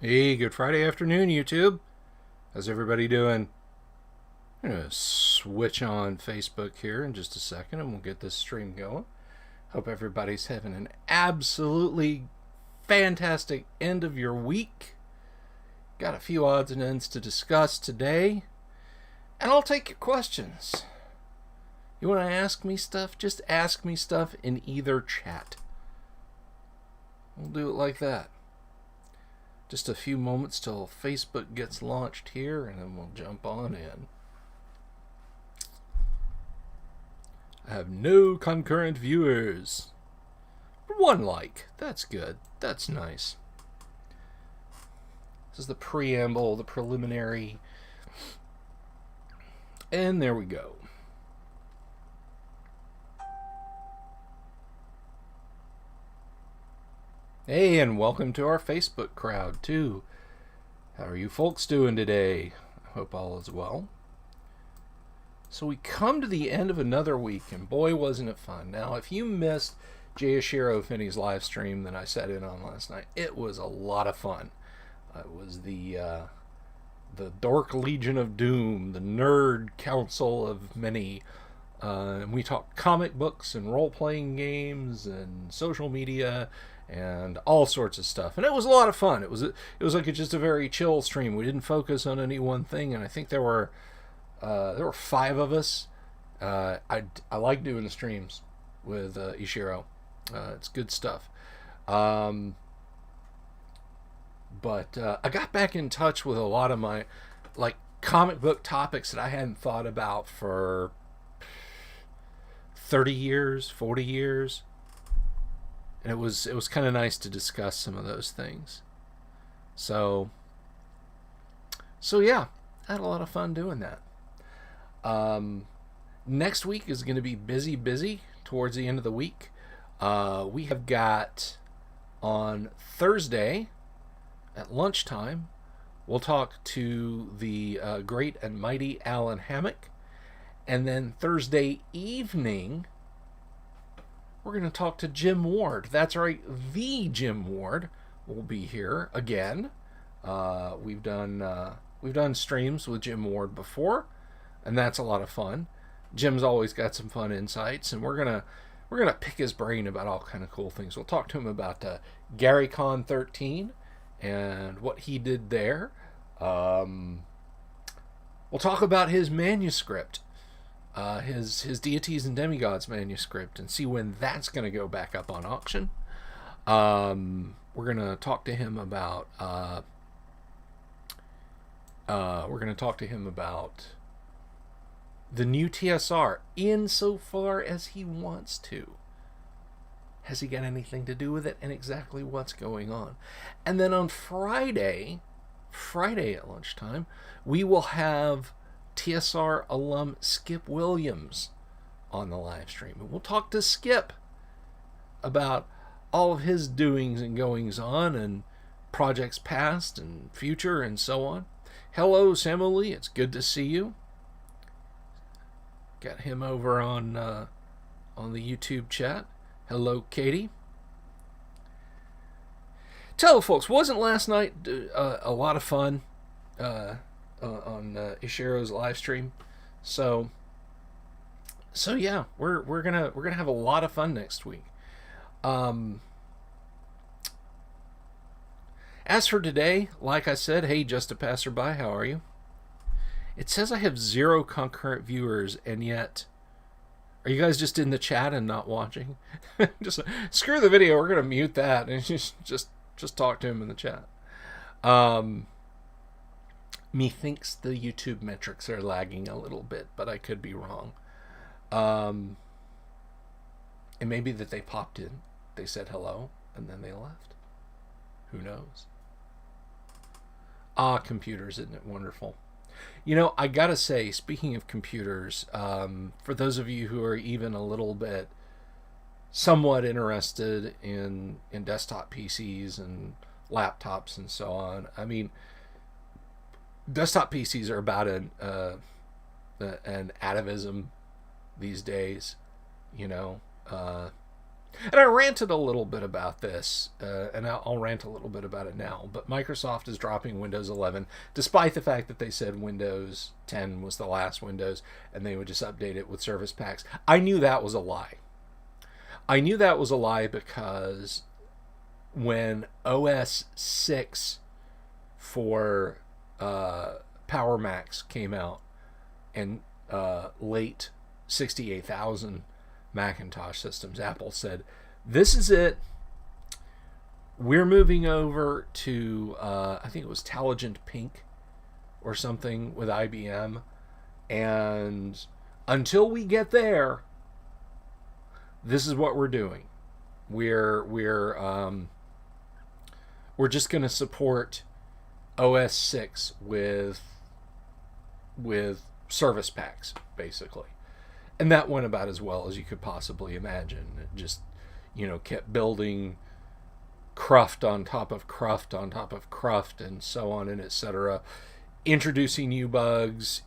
Hey, good Friday afternoon, YouTube. How's everybody doing? I'm going to switch on Facebook here in just a second and we'll get this stream going. Hope everybody's having an absolutely fantastic end of your week. Got a few odds and ends to discuss today, and I'll take your questions. You want to ask me stuff? Just ask me stuff in either chat. We'll do it like that. Just a few moments till Facebook gets launched here, and then we'll jump on in. I have no concurrent viewers. One like. That's good. That's nice. This is the preamble, the preliminary. And there we go. Hey, and welcome to our Facebook crowd, too. How are you folks doing today? I hope all is well. So we come to the end of another week, and boy, wasn't it fun. Now, if you missed Jay Ashiro Finney's live stream that I sat in on last night, it was a lot of fun. It was the Dork Legion of Doom, the Nerd Council of Many. And we talked comic books and role-playing games and social media and all sorts of stuff, and it was a lot of fun. It was like just a very chill stream. We didn't focus on any one thing, and I think there were 5 of us. I like doing the streams with Ishiro. It's good stuff. But I got back in touch with a lot of my comic book topics that I hadn't thought about for 30 years, 40 years. And it was kind of nice to discuss some of those things. So yeah, I had a lot of fun doing that. Next week is going to be busy towards the end of the week. We have got on Thursday at lunchtime, we'll talk to the great and mighty Alan Hammock. And then Thursday evening, we're going to talk to Jim Ward. That's right, the Jim Ward will be here again. We've done streams with Jim Ward before, and that's a lot of fun. Jim's always got some fun insights, and we're gonna pick his brain about all kind of cool things. We'll talk to him about GaryCon 13 and what he did there. We'll talk about his manuscript. His Deities and Demigods manuscript, and see when that's going to go back up on auction. We're going to talk to him about the new TSR insofar as he wants to. Has he got anything to do with it, and exactly what's going on? And then on Friday at lunchtime, we will have TSR alum Skip Williams on the live stream. And we'll talk to Skip about all of his doings and goings on and projects past and future and so on. Hello, Samuel Lee. It's good to see you. Got him over on the YouTube chat. Hello, Katie. Tell folks, wasn't last night a lot of fun? On Ishiro's live stream, so yeah, we're gonna have a lot of fun next week. As for today, like I said, hey, just a passerby, how are you? It says I have 0 concurrent viewers, and yet, are you guys just in the chat and not watching? Just screw the video. We're gonna mute that and just talk to him in the chat. Methinks the YouTube metrics are lagging a little bit, but I could be wrong. It may be that they popped in, they said hello, and then they left. Who knows? Computers, isn't it wonderful? You know, I gotta say, speaking of computers, for those of you who are even a little bit somewhat interested in desktop PCs and laptops and so on, I mean, desktop PCs are about an atavism these days. You know, And I ranted a little bit about this, and I'll rant a little bit about it now. But Microsoft is dropping Windows 11, despite the fact that they said Windows 10 was the last Windows, and they would just update it with service packs. I knew that was a lie. I knew that was a lie because when OS 6 for Power Macs came out, and late 68,000 Macintosh systems, Apple said, this is it. We're moving over to, I think it was Taligent Pink or something with IBM. And until we get there, this is what we're doing. We're just going to support OS 6 with service packs, basically. And that went about as well as you could possibly imagine. It just, kept building cruft on top of cruft on top of cruft, and so on and etc. Introducing new bugs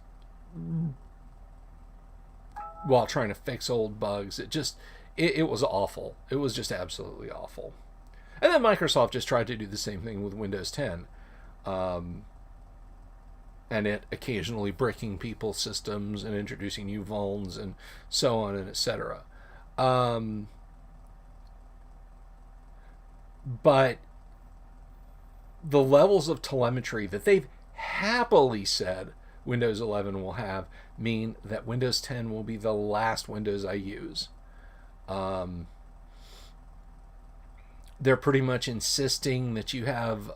while trying to fix old bugs. It was awful. It was just absolutely awful. And then Microsoft just tried to do the same thing with Windows 10. And it occasionally bricking people's systems and introducing new vulns and so on and etc. But the levels of telemetry that they've happily said Windows 11 will have mean that Windows 10 will be the last Windows I use. They're pretty much insisting that you have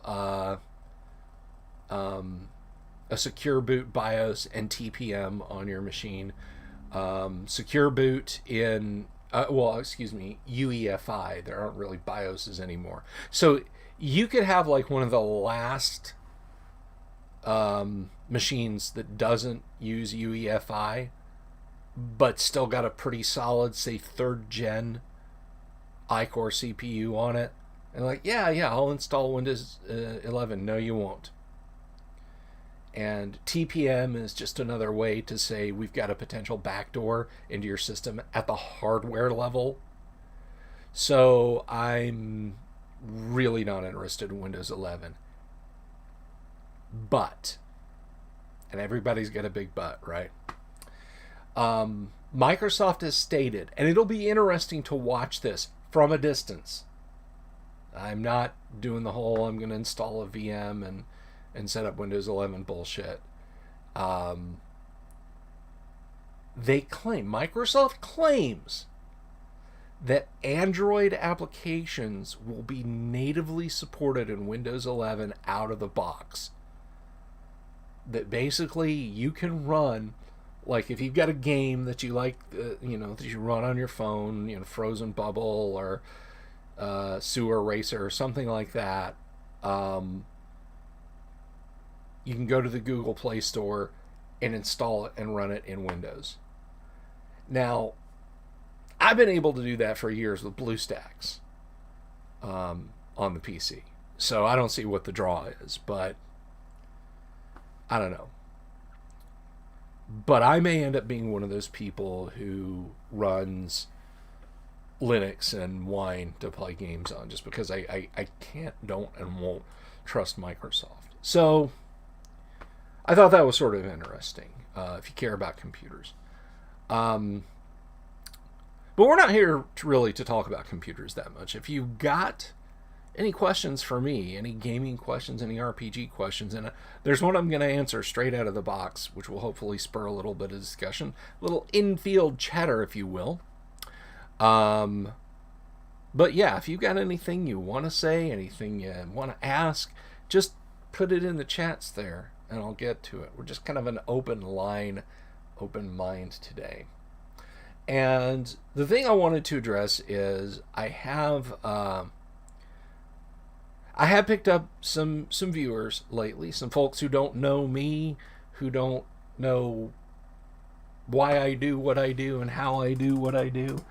a secure boot BIOS and TPM on your machine. Secure boot in, UEFI. There aren't really BIOSes anymore. So you could have like one of the last machines that doesn't use UEFI, but still got a pretty solid, say, 3rd gen iCore CPU on it. And like, yeah, I'll install Windows 11. No, you won't. And TPM is just another way to say we've got a potential backdoor into your system at the hardware level. So I'm really not interested in Windows 11. But, and everybody's got a big but, right? Microsoft has stated, and it'll be interesting to watch this from a distance. I'm not doing the whole I'm going to install a VM and set up Windows 11 bullshit. Microsoft claims that Android applications will be natively supported in Windows 11 out of the box. That basically you can run, like if you've got a game that you like, that you run on your phone, Frozen Bubble or Sewer Racer or something like that, you can go to the Google Play Store and install it and run it in Windows. Now, I've been able to do that for years with BlueStacks on the PC. So I don't see what the draw is, but I don't know. But I may end up being one of those people who runs Linux and Wine to play games on, just because I can't, don't, and won't trust Microsoft. So I thought that was sort of interesting, if you care about computers. But we're not here to talk about computers that much. If you got any questions for me, any gaming questions, any RPG questions, and there's one I'm going to answer straight out of the box, which will hopefully spur a little bit of discussion, a little in-field chatter, if you will. But yeah, if you've got anything you want to say, anything you want to ask, just put it in the chats there, and I'll get to it. We're just kind of an open line, open mind today. And the thing I wanted to address is I have picked up some viewers lately, some folks who don't know me, who don't know why I do what I do and how I do what I do.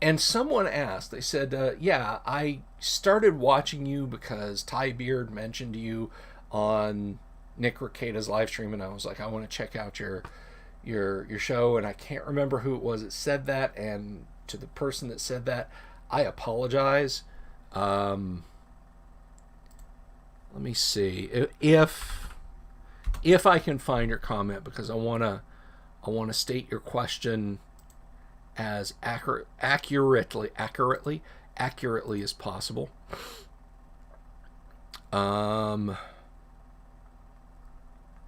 And someone asked, they said, yeah, I started watching you because Ty Beard mentioned you on Nick Rekieta's live stream, and I was like, I want to check out your your show, and I can't remember who it was that said that. And to the person that said that, I apologize. Let me see if I can find your comment, because I wanna state your question as accurately as possible.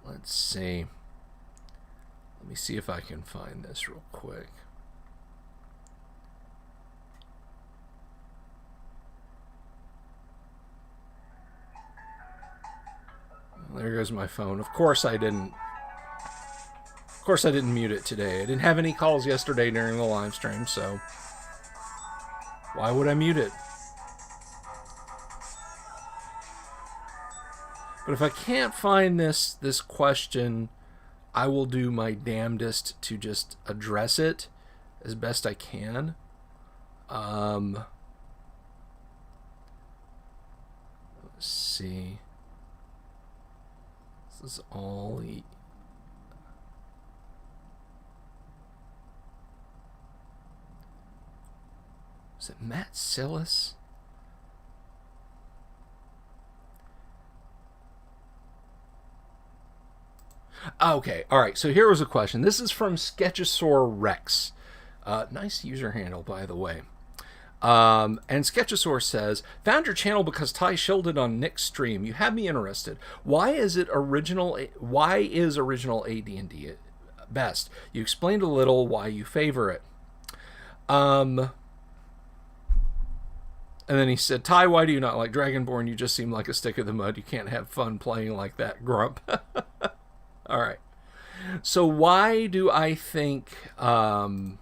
Let's see. Let me see if I can find this real quick. There goes my phone. Of course I didn't mute it today. I didn't have any calls yesterday during the live stream, so why would I mute it? But if I can't find this question, I will do my damnedest to just address it as best I can. Let's see. This is all. Is it Matt Sillis? Okay, all right. So here was a question. This is from Sketchosaur Rex. Nice user handle, by the way. And Sketchosaur says, found your channel because Ty shielded on Nick's stream. You have me interested. Why is original AD&D best? You explained a little why you favor it. And then he said, Ty, why do you not like Dragonborn? You just seem like a stick in the mud. You can't have fun playing like that, grump. All right. So why do I think AD&D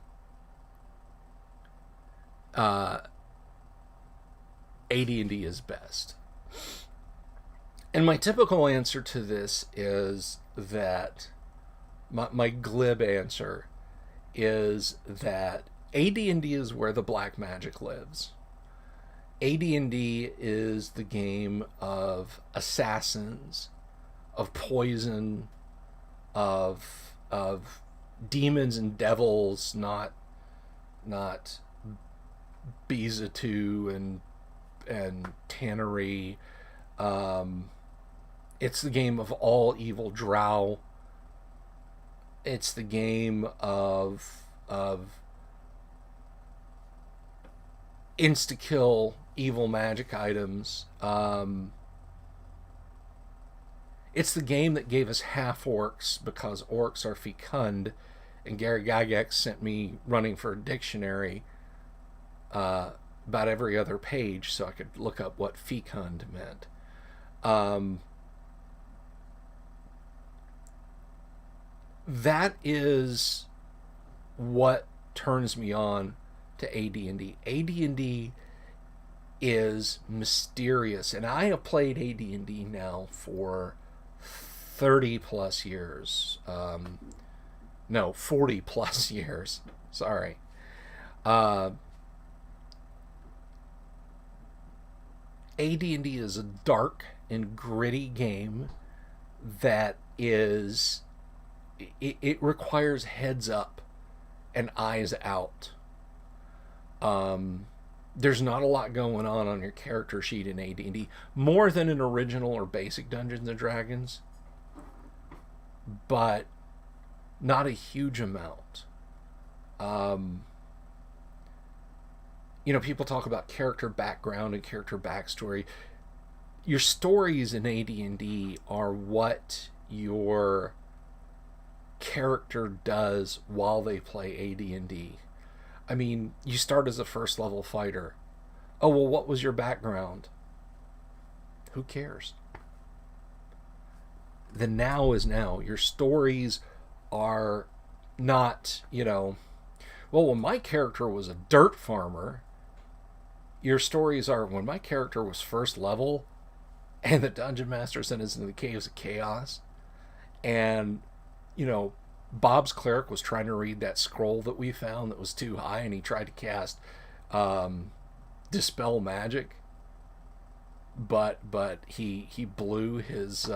is best? And my typical answer to this is that my glib answer is that AD&D is where the black magic lives. AD&D is the game of assassins, of poison, of demons and devils, not Bizatu and Tannery. It's the game of all evil drow. It's the game of insta-kill evil magic items. It's the game that gave us half-orcs because orcs are fecund, and Gary Gygax sent me running for a dictionary about every other page so I could look up what fecund meant. That is what turns me on to AD&D. AD&D is mysterious, and I have played AD&D now for 30 plus years. 40 plus years. Sorry. AD&D is a dark and gritty game that is... It requires heads up and eyes out. There's not a lot going on your character sheet in AD&D, more than in original or basic Dungeons and Dragons, but not a huge amount. People talk about character background and character backstory. Your stories in AD&D are what your character does while they play AD&D. I mean, you start as a first level fighter. Oh, well, what was your background? Who cares? The now is now. Your stories are not, well, when my character was a dirt farmer, your stories are when my character was first level and the dungeon master sent us into the caves of chaos, and Bob's cleric was trying to read that scroll that we found that was too high, and he tried to cast dispel magic, but he blew his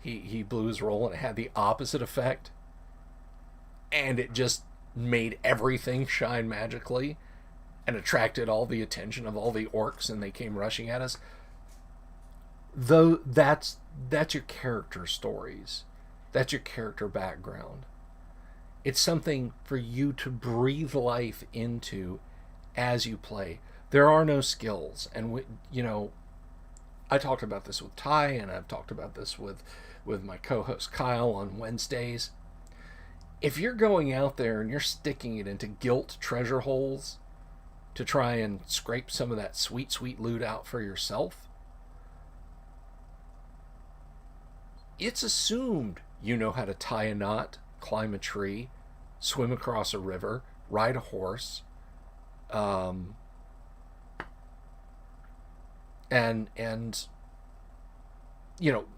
he blew his roll, and it had the opposite effect. and it just made everything shine magically and attracted all the attention of all the orcs, and they came rushing at us. Though that's your character stories. That's your character background. It's something for you to breathe life into as you play. There are no skills, and I talked about this with Ty, and I've talked about this with my co-host Kyle on Wednesdays. If you're going out there and you're sticking it into guilt treasure holes to try and scrape some of that sweet, sweet loot out for yourself, it's assumed you know how to tie a knot, climb a tree, swim across a river, ride a horse, and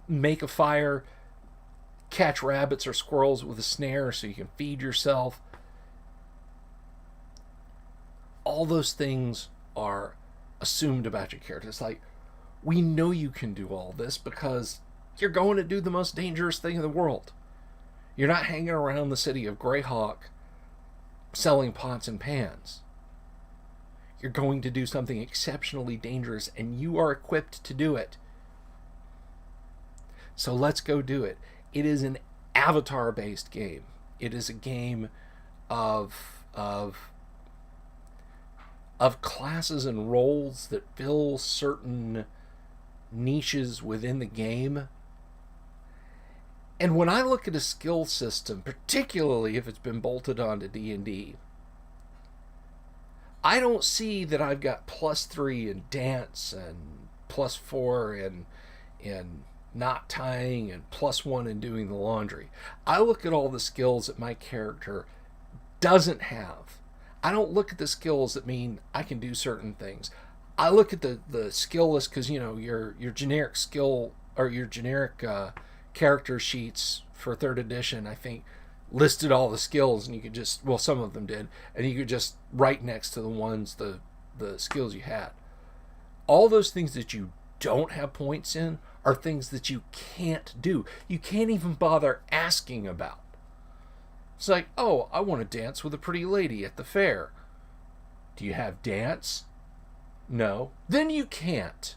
make a fire, catch rabbits or squirrels with a snare so you can feed yourself. All those things are assumed about your character. It's like, we know you can do all this because you're going to do the most dangerous thing in the world. You're not hanging around the city of Greyhawk selling pots and pans. You're going to do something exceptionally dangerous, and you are equipped to do it. So let's go do it. It is an avatar-based game. It is a game of classes and roles that fill certain niches within the game. And when I look at a skill system, particularly if it's been bolted onto D&D, I don't see that I've got +3 in dance and +4 in knot tying and +1 in doing the laundry. I look at all the skills that my character doesn't have. I don't look at the skills that mean I can do certain things. I look at the skill list because, your generic skill or your generic character sheets for 3rd edition, I think, listed all the skills, and you could just, well, some of them did, and you could just write next to the ones, the skills you had. All those things that you don't have points in are things that you can't do. You can't even bother asking about. It's like, oh, I want to dance with a pretty lady at the fair. Do you have dance? No. Then you can't.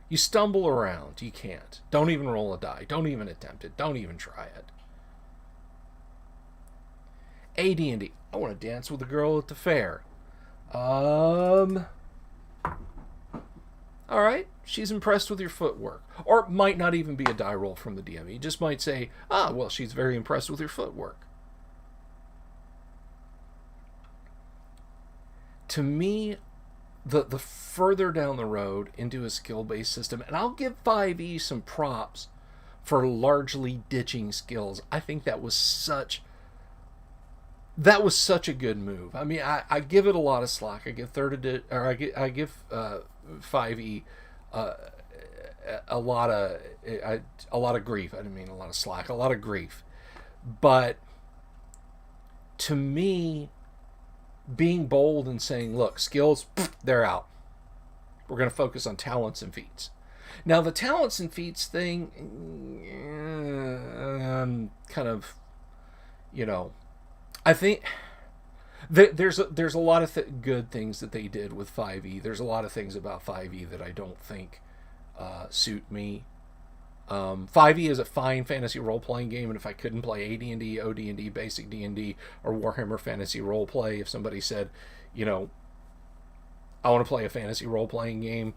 You stumble around. You can't. Don't even roll a die. Don't even attempt it. Don't even try it. AD&D. I want to dance with a girl at the fair. Alright, she's impressed with your footwork. Or it might not even be a die roll from the DM. You just might say, well, she's very impressed with your footwork. To me, the further down the road into a skill-based system, and I'll give 5e some props for largely ditching skills. I think that was such a good move. I mean, I give it a lot of slack. I give I give 5e a lot of grief. I didn't mean a lot of slack. A lot of grief. But to me, being bold and saying, look, skills, they're out. We're going to focus on talents and feats. Now, the talents and feats thing, kind of, I think there's a lot of good things that they did with 5e. There's a lot of things about 5e that I don't think suit me. 5e is a fine fantasy role-playing game, and if I couldn't play AD&D, OD&D, Basic D&D, or Warhammer Fantasy Roleplay, if somebody said, I want to play a fantasy role-playing game,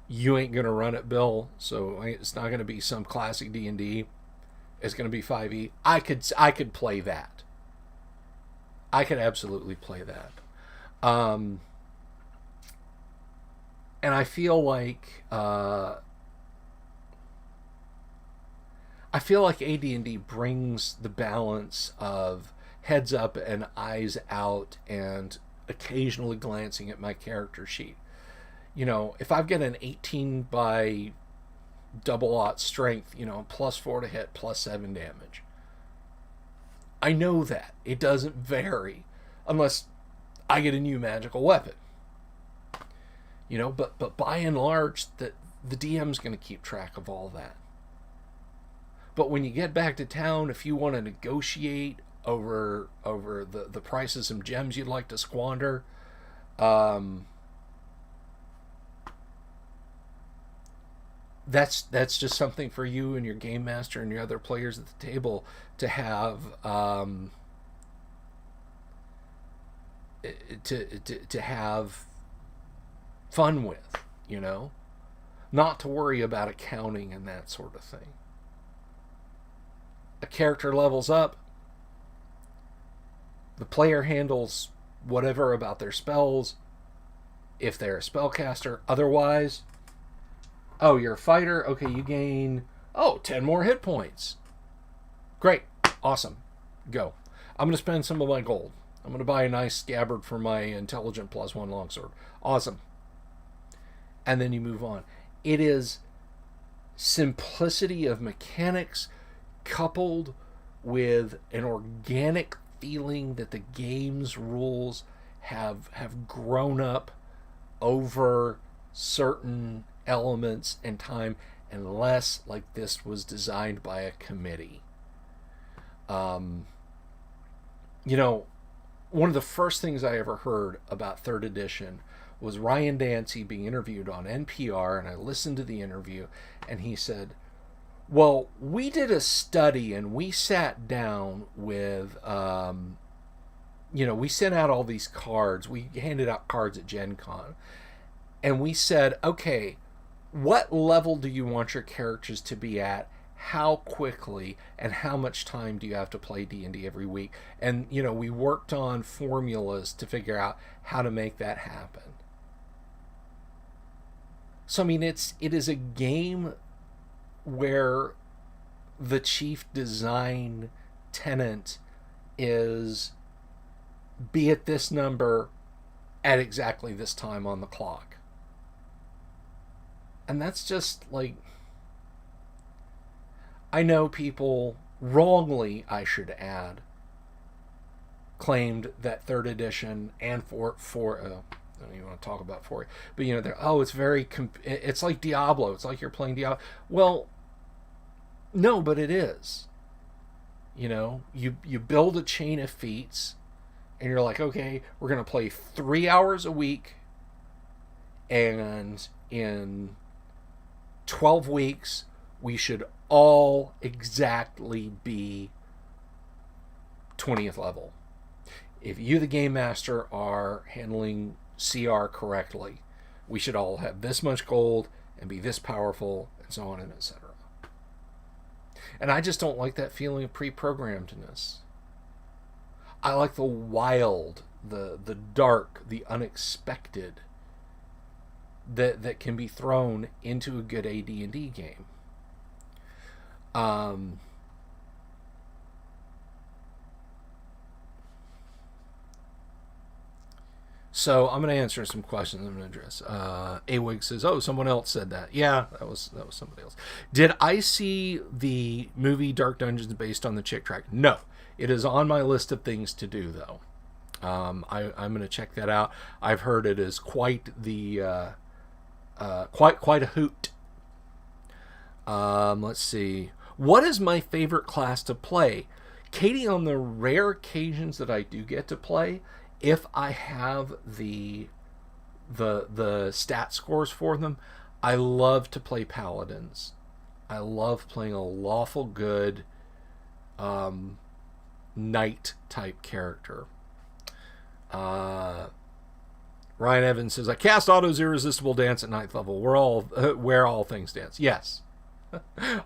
you ain't going to run it, Bill, so it's not going to be some classic D&D. It's going to be 5e. I could play that. I could absolutely play that. And I feel like AD&D brings the balance of heads up and eyes out and occasionally glancing at my character sheet. If I've got an 18 by double-aught strength, +4 to hit, +7 damage. I know that. It doesn't vary unless I get a new magical weapon. But by and large, the DM's going to keep track of all that. But when you get back to town, if you want to negotiate over the price of some gems you'd like to squander. Um, that's just something for you and your game master and your other players at the table to have, to have fun with, you know, not to worry about accounting and that sort of thing. A character levels up, the player handles whatever about their spells if they're a spellcaster. Otherwise, oh, you're a fighter, okay, you gain 10 more hit points. Great, awesome, go. I'm going to spend some of my gold. I'm going to buy a nice scabbard for my intelligent +1 longsword. Awesome. And then you move on. It is simplicity of mechanics coupled with an organic feeling that the game's rules have grown up over certain elements and time, and less like this was designed by a committee. You know, one of the first things I ever heard about 3rd edition was Ryan Dancy being interviewed on NPR, and I listened to the interview, and he said, well, we did a study and we sat down with, we sent out all these cards. We handed out cards at Gen Con, and we said, okay, what level do you want your characters to be at? How quickly and how much time do you have to play D&D every week? And, we worked on formulas to figure out how to make that happen. So, I mean, it is a game where the chief design tenet is be at this number at exactly this time on the clock. And that's just like, I know people wrongly, I should add, claimed that 3rd edition and for I don't even want to talk about 4, but it's like Diablo. It's like you're playing Diablo. Well, no, but it is. You build a chain of feats, and you're like, okay, we're going to play 3 hours a week, and in 12 weeks, we should all exactly be 20th level. If you, the game master, are handling CR correctly, we should all have this much gold and be this powerful, and so on and etc. And I just don't like that feeling of pre-programmedness. I like the wild, the dark, the unexpected that can be thrown into a good AD&D game. So I'm going to answer some questions. I'm going to address. Awig says, "Oh, someone else said that." Yeah, that was somebody else. Did I see the movie Dark Dungeons based on the Chick Tract? No, it is on my list of things to do though. I'm going to check that out. I've heard it is quite the quite a hoot. Let's see. What is my favorite class to play? Katie, on the rare occasions that I do get to play, if I have the stat scores for them, I love to play paladins. I love playing a lawful good knight type character. Ryan Evans says, I cast Otto's Irresistible Dance at 9th level. Where all things dance. Yes.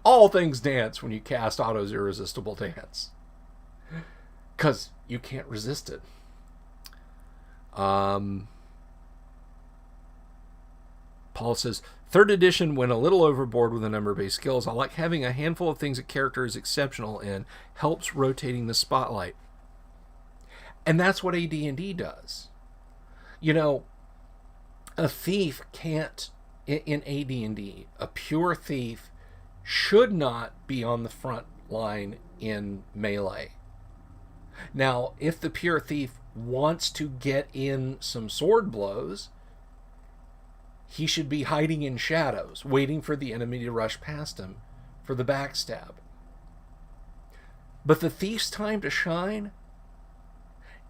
All things dance when you cast Otto's Irresistible Dance. Because you can't resist it. Paul says, 3rd edition went a little overboard with the number-based skills. I like having a handful of things a character is exceptional in. Helps rotating the spotlight. And that's what AD&D does. A thief can't, in AD&D, a pure thief should not be on the front line in melee. Now, if the pure thief wants to get in some sword blows, he should be hiding in shadows, waiting for the enemy to rush past him for the backstab. But the thief's time to shine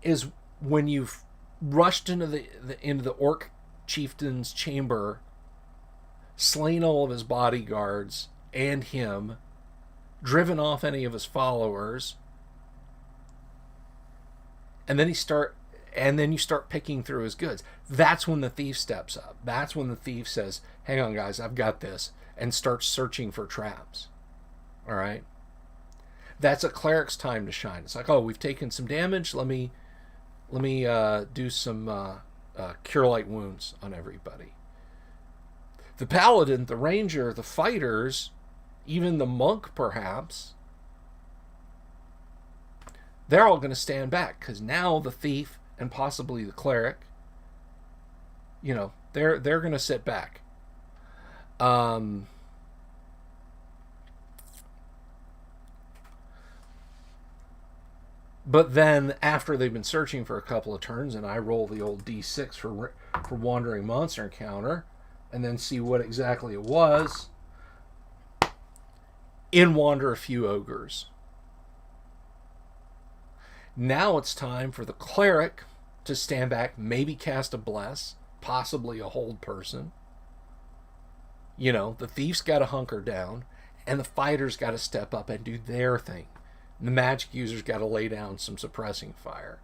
is when you've rushed into the orc chieftain's chamber, slain all of his bodyguards and him, driven off any of his followers, and then you start picking through his goods. That's when the thief steps up. That's when the thief says, "Hang on, guys, I've got this," and starts searching for traps. All right. That's a cleric's time to shine. It's like, oh, we've taken some damage. Let me do some cure light wounds on everybody. The paladin, the ranger, the fighters, even the monk, perhaps, they're all going to stand back because now the thief and possibly the cleric, they're going to sit back. But then after they've been searching for a couple of turns, and I roll the old D6 for wandering monster encounter, and then see what exactly it was, in wander a few ogres. Now it's time for the cleric to stand back, maybe cast a bless, possibly a hold person. The thief's got to hunker down, and the fighter's got to step up and do their thing. And the magic user's got to lay down some suppressing fire.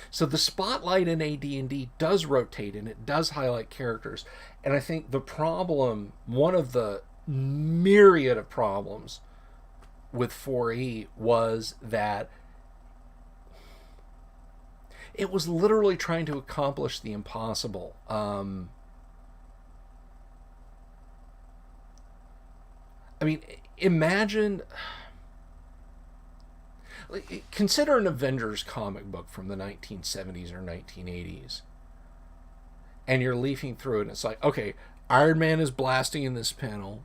So the spotlight in AD&D does rotate, and it does highlight characters. And I think the problem, one of the myriad of problems with 4E, was that it was literally trying to accomplish the impossible. Imagine... Consider an Avengers comic book from the 1970s or 1980s. And you're leafing through it, and it's like, okay, Iron Man is blasting in this panel.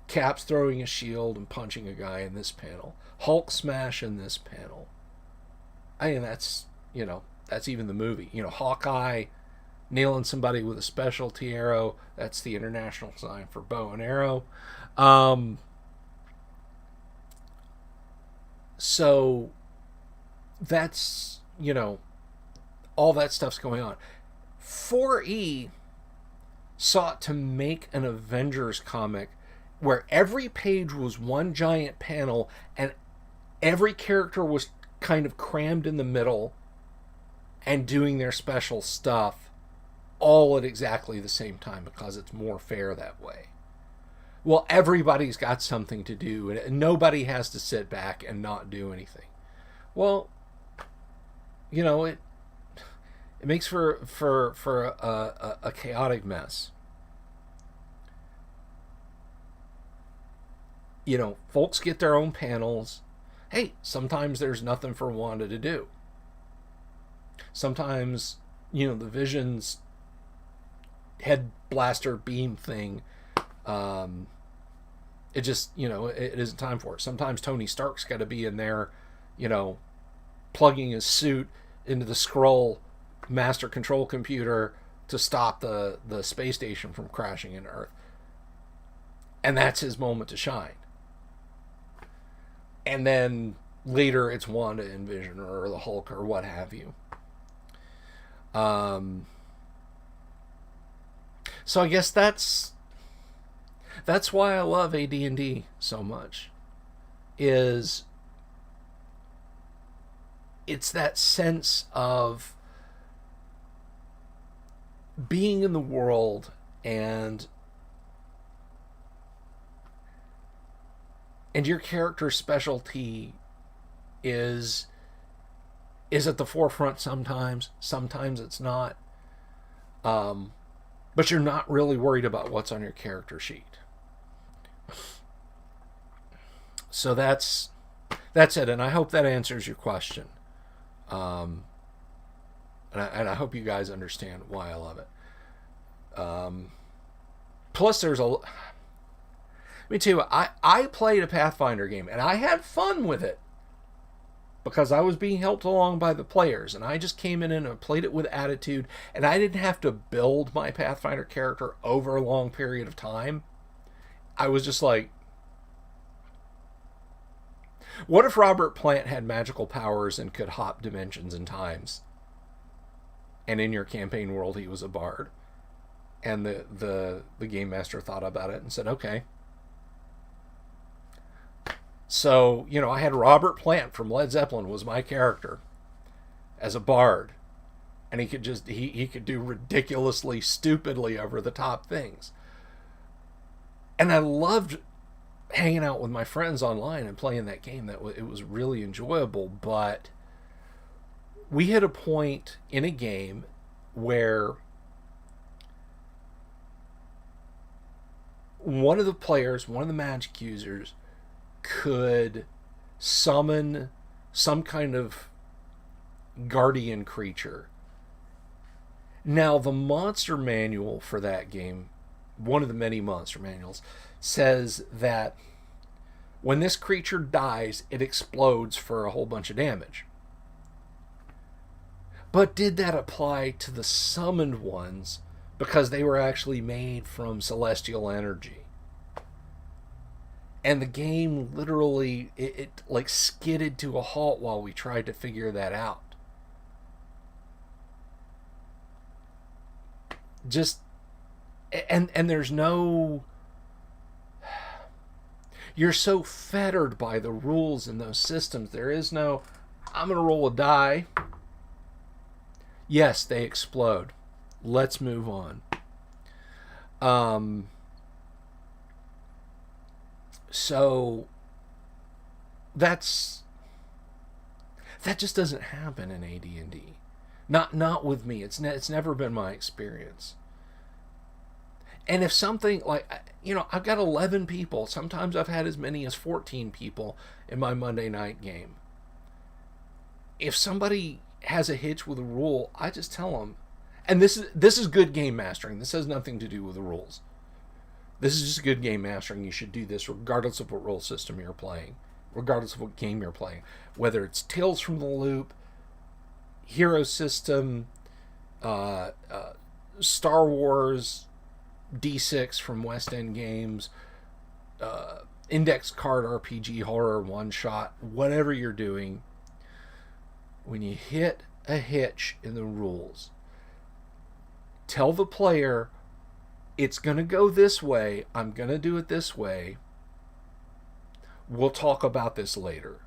Cap's throwing a shield and punching a guy in this panel. Hulk smash in this panel. That's even the movie. Hawkeye nailing somebody with a specialty arrow. That's the international sign for bow and arrow. So that's, all that stuff's going on. 4E sought to make an Avengers comic where every page was one giant panel and every character was kind of crammed in the middle and doing their special stuff all at exactly the same time because it's more fair that way. Well, everybody's got something to do, and nobody has to sit back and not do anything. Well, it makes for a chaotic mess. Folks get their own panels. Hey, sometimes there's nothing for Wanda to do. Sometimes, the Vision's head blaster beam thing, it just, it isn't time for it. Sometimes Tony Stark's got to be in there, plugging his suit into the Skrull master control computer to stop the space station from crashing into Earth. And that's his moment to shine. And then later it's Wanda and Vision or the Hulk or what have you. So I guess that's why I love AD&D so much. It's that sense of being in the world and your character's specialty is at the forefront sometimes it's not, but you're not really worried about what's on your character sheet. So that's it, and I hope that answers your question. And I hope you guys understand why I love it. Plus, let me tell you what, I played a Pathfinder game, and I had fun with it because I was being helped along by the players, and I just came in and played it with attitude, and I didn't have to build my Pathfinder character over a long period of time. I was just like, What if Robert Plant had magical powers and could hop dimensions and times? And in your campaign world, he was a bard. And the game master thought about it and said, okay. So, I had Robert Plant from Led Zeppelin was my character as a bard. And he could he could do ridiculously, stupidly over the top things. And I loved hanging out with my friends online and playing that game. It was really enjoyable, but we hit a point in a game where one of the players, one of the magic users, could summon some kind of guardian creature. Now, the monster manual for that game, one of the many monster manuals, says that when this creature dies, it explodes for a whole bunch of damage. But did that apply to the summoned ones because they were actually made from celestial energy? And the game literally, it like skidded to a halt while we tried to figure that out. And there's no... You're so fettered by the rules in those systems. There is no, I'm going to roll a die. Yes, they explode. Let's move on. So that just doesn't happen in AD&D. Not with me. It's never been my experience. And if something like, I've got 11 people. Sometimes I've had as many as 14 people in my Monday night game. If somebody has a hitch with a rule, I just tell them. And this is good game mastering. This has nothing to do with the rules. This is just good game mastering. You should do this regardless of what role system you're playing, regardless of what game you're playing. Whether it's Tales from the Loop, Hero System, Star Wars, D6 from West End Games, index card RPG, horror, one-shot, whatever you're doing, when you hit a hitch in the rules, tell the player, it's going to go this way, I'm going to do it this way, we'll talk about this later.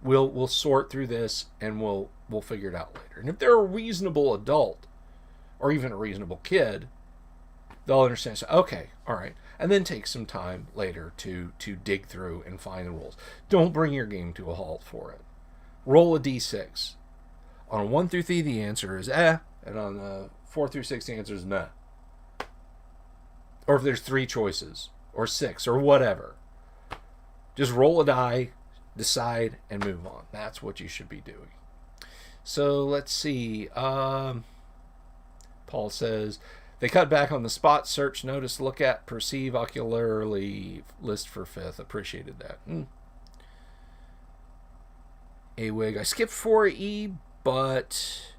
We'll sort through this and we'll figure it out later. And if they're a reasonable adult, or even a reasonable kid, they'll understand. So, okay, all right. And then take some time later to dig through and find the rules. Don't bring your game to a halt for it. Roll a d6. On 1 through 3, the answer is and on 4 through 6, the answer is nah. Or if there's 3 choices, or 6, or whatever. Just roll a die, decide, and move on. That's what you should be doing. So, let's see. Paul says, they cut back on the spot search, notice, look at, perceive, ocularly, list for 5th. Appreciated that. AWIG. I skipped 4E, but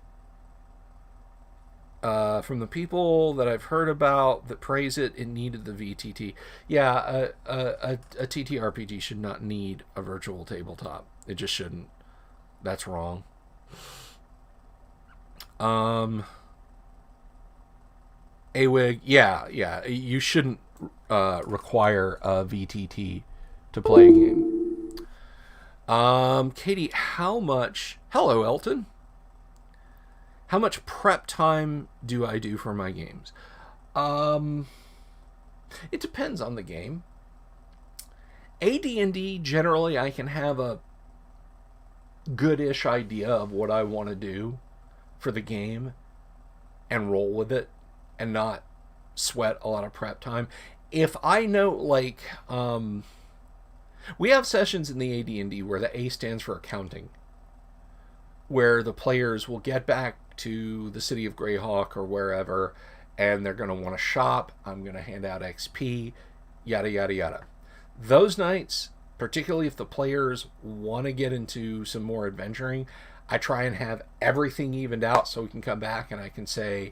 from the people that I've heard about that praise it, it needed the VTT. Yeah, a TTRPG should not need a virtual tabletop. It just shouldn't. That's wrong. AWIG, yeah, you shouldn't require a VTT to play a game. Katie, how much... Hello, Elton. How much prep time do I do for my games? It depends on the game. AD&D, generally, I can have a good-ish idea of what I want to do for the game and roll with it and not sweat a lot of prep time. If I know, like, we have sessions in the AD&D where the A stands for accounting, where the players will get back to the city of Greyhawk or wherever, and they're going to want to shop. I'm going to hand out XP, yada, yada, yada. Those nights, particularly if the players want to get into some more adventuring, I try and have everything evened out so we can come back and I can say,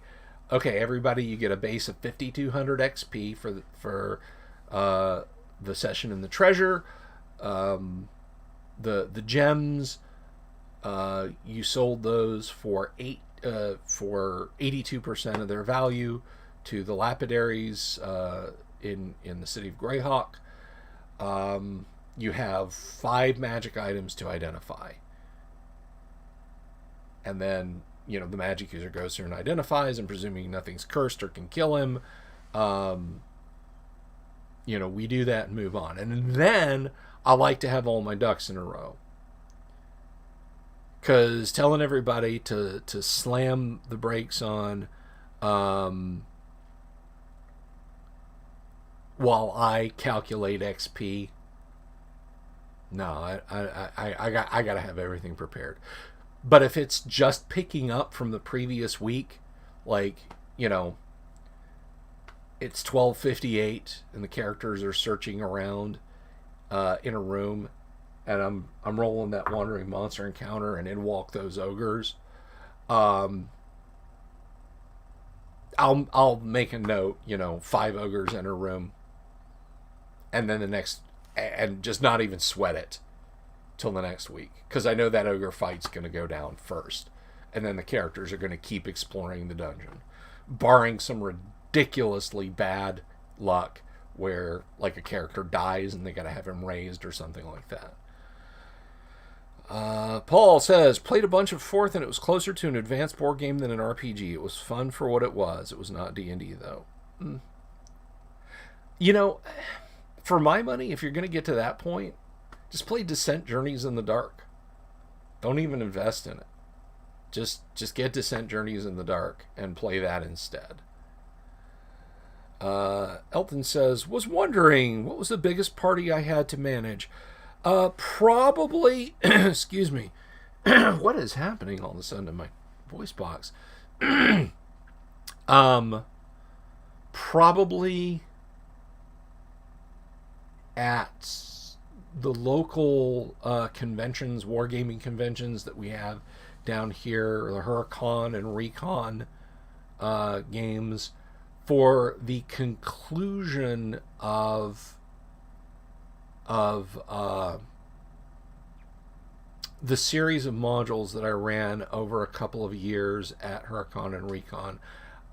okay, everybody, you get a base of 5,200 XP for the session in the treasure. the gems, you sold those for 82% of their value to the lapidaries in the city of Greyhawk. You have 5 magic items to identify, and then the magic user goes through and identifies, and presuming nothing's cursed or can kill him, we do that and move on. And then I like to have all my ducks in a row, because telling everybody to slam the brakes on while I calculate XP, no, I got to have everything prepared. But if it's just picking up from the previous week, like, it's 12:58 and the characters are searching around in a room, and I'm rolling that wandering monster encounter, and in walk those ogres. I'll make a note, 5 ogres in a room, and then and just not even sweat it till the next week, because I know that ogre fight's going to go down first, and then the characters are going to keep exploring the dungeon, barring some ridiculously bad luck where, like, a character dies and they got to have him raised or something like that. Paul says, played a bunch of 4th, and it was closer to an advanced board game than an RPG. It was fun for what it was. It was not D&D, though. For my money, if you're going to get to that point, just play Descent Journeys in the Dark. Don't even invest in it. Just get Descent Journeys in the Dark and play that instead. Elton says, was wondering what was the biggest party I had to manage. Probably, excuse me, what is happening all of a sudden in my voice box? Probably at the local conventions, wargaming conventions that we have down here, the Huracan and Recon games, for the conclusion of the series of modules that I ran over a couple of years at Huracan and Recon.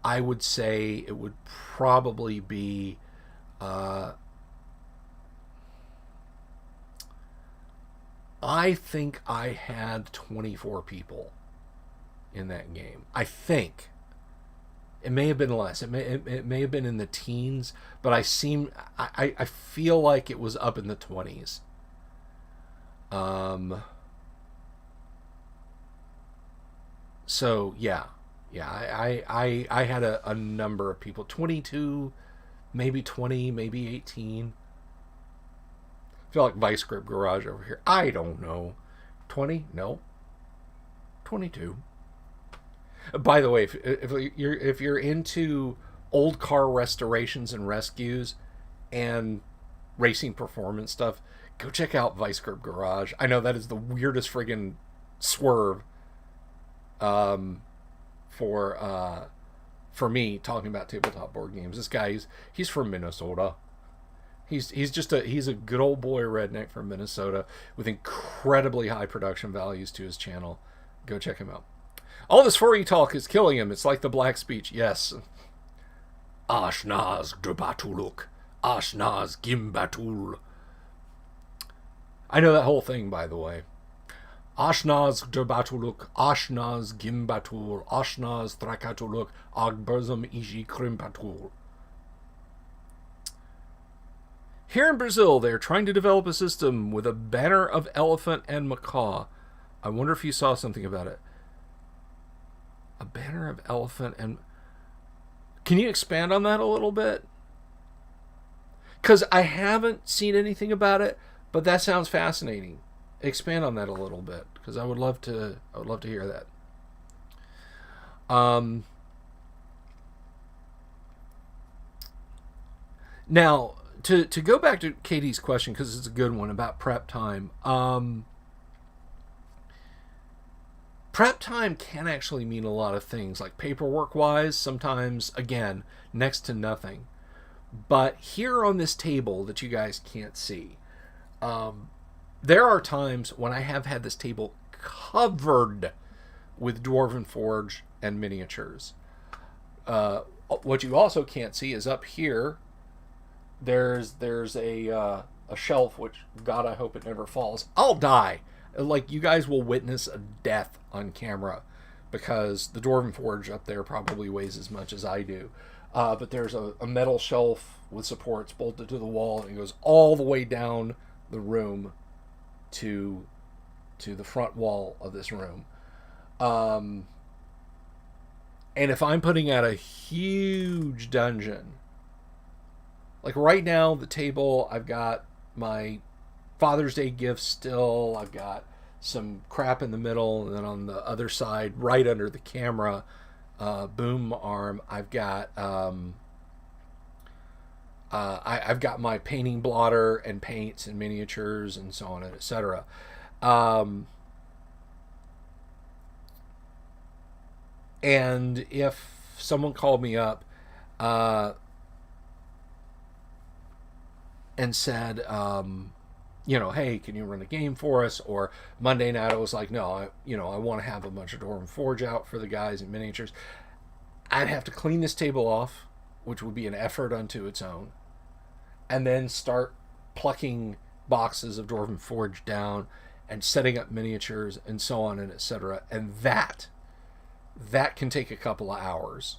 I would say it would probably be I think I had 24 people in that game. I think. It may have been less. It may have been in the teens, but I feel like it was up in the 20s. So yeah. I had a number of people, 22, maybe 20, maybe 18. I feel like Vice Grip Garage over here. I don't know. 20? No. 22. By the way, if you're into old car restorations and rescues and racing performance stuff, go check out Vice Grip Garage. I know that is the weirdest friggin' swerve for me talking about tabletop board games. This guy, he's from Minnesota. He's a good old boy redneck from Minnesota with incredibly high production values to his channel. Go check him out. All this furry talk is killing him. It's like the black speech. Yes. Ashnaz Gimbatuluk. Ashnaz Gimbatul. I know that whole thing, by the way. Ashnaz Gimbatuluk. Ashnaz Gimbatul. Ashnaz Trakatuluk. Agberzum Ishi Krimpatul. Here in Brazil, they're trying to develop a system with a banner of elephant and macaw. I wonder if you saw something about it. A banner of elephant and... Can you expand on that a little bit? Because I haven't seen anything about it, but that sounds fascinating. Expand on that a little bit, because I would love to hear that. Now, to go back to Katie's question, because it's a good one about prep time. Prep time can actually mean a lot of things, like paperwork-wise, sometimes, again, next to nothing. But here on this table that you guys can't see, there are times when I have had this table covered with Dwarven Forge and miniatures. What you also can't see is up here. There's a shelf, which God, I hope it never falls. I'll die. Like, you guys will witness a death on camera because the Dwarven Forge up there probably weighs as much as I do. But there's a metal shelf with supports bolted to the wall, and it goes all the way down the room to the front wall of this room. And if I'm putting out a huge dungeon, like right now, the table, I've got my Father's Day gifts still. I've got some crap in the middle, and then on the other side, right under the camera, boom arm, I've got I've got my painting blotter and paints and miniatures and so on and etc. And if someone called me up and said, hey, can you run a game for us? Or Monday night, I was like, no, I want to have a bunch of Dwarven Forge out for the guys and miniatures. I'd have to clean this table off, which would be an effort unto its own, and then start plucking boxes of Dwarven Forge down and setting up miniatures and so on and etc. And that can take a couple of hours.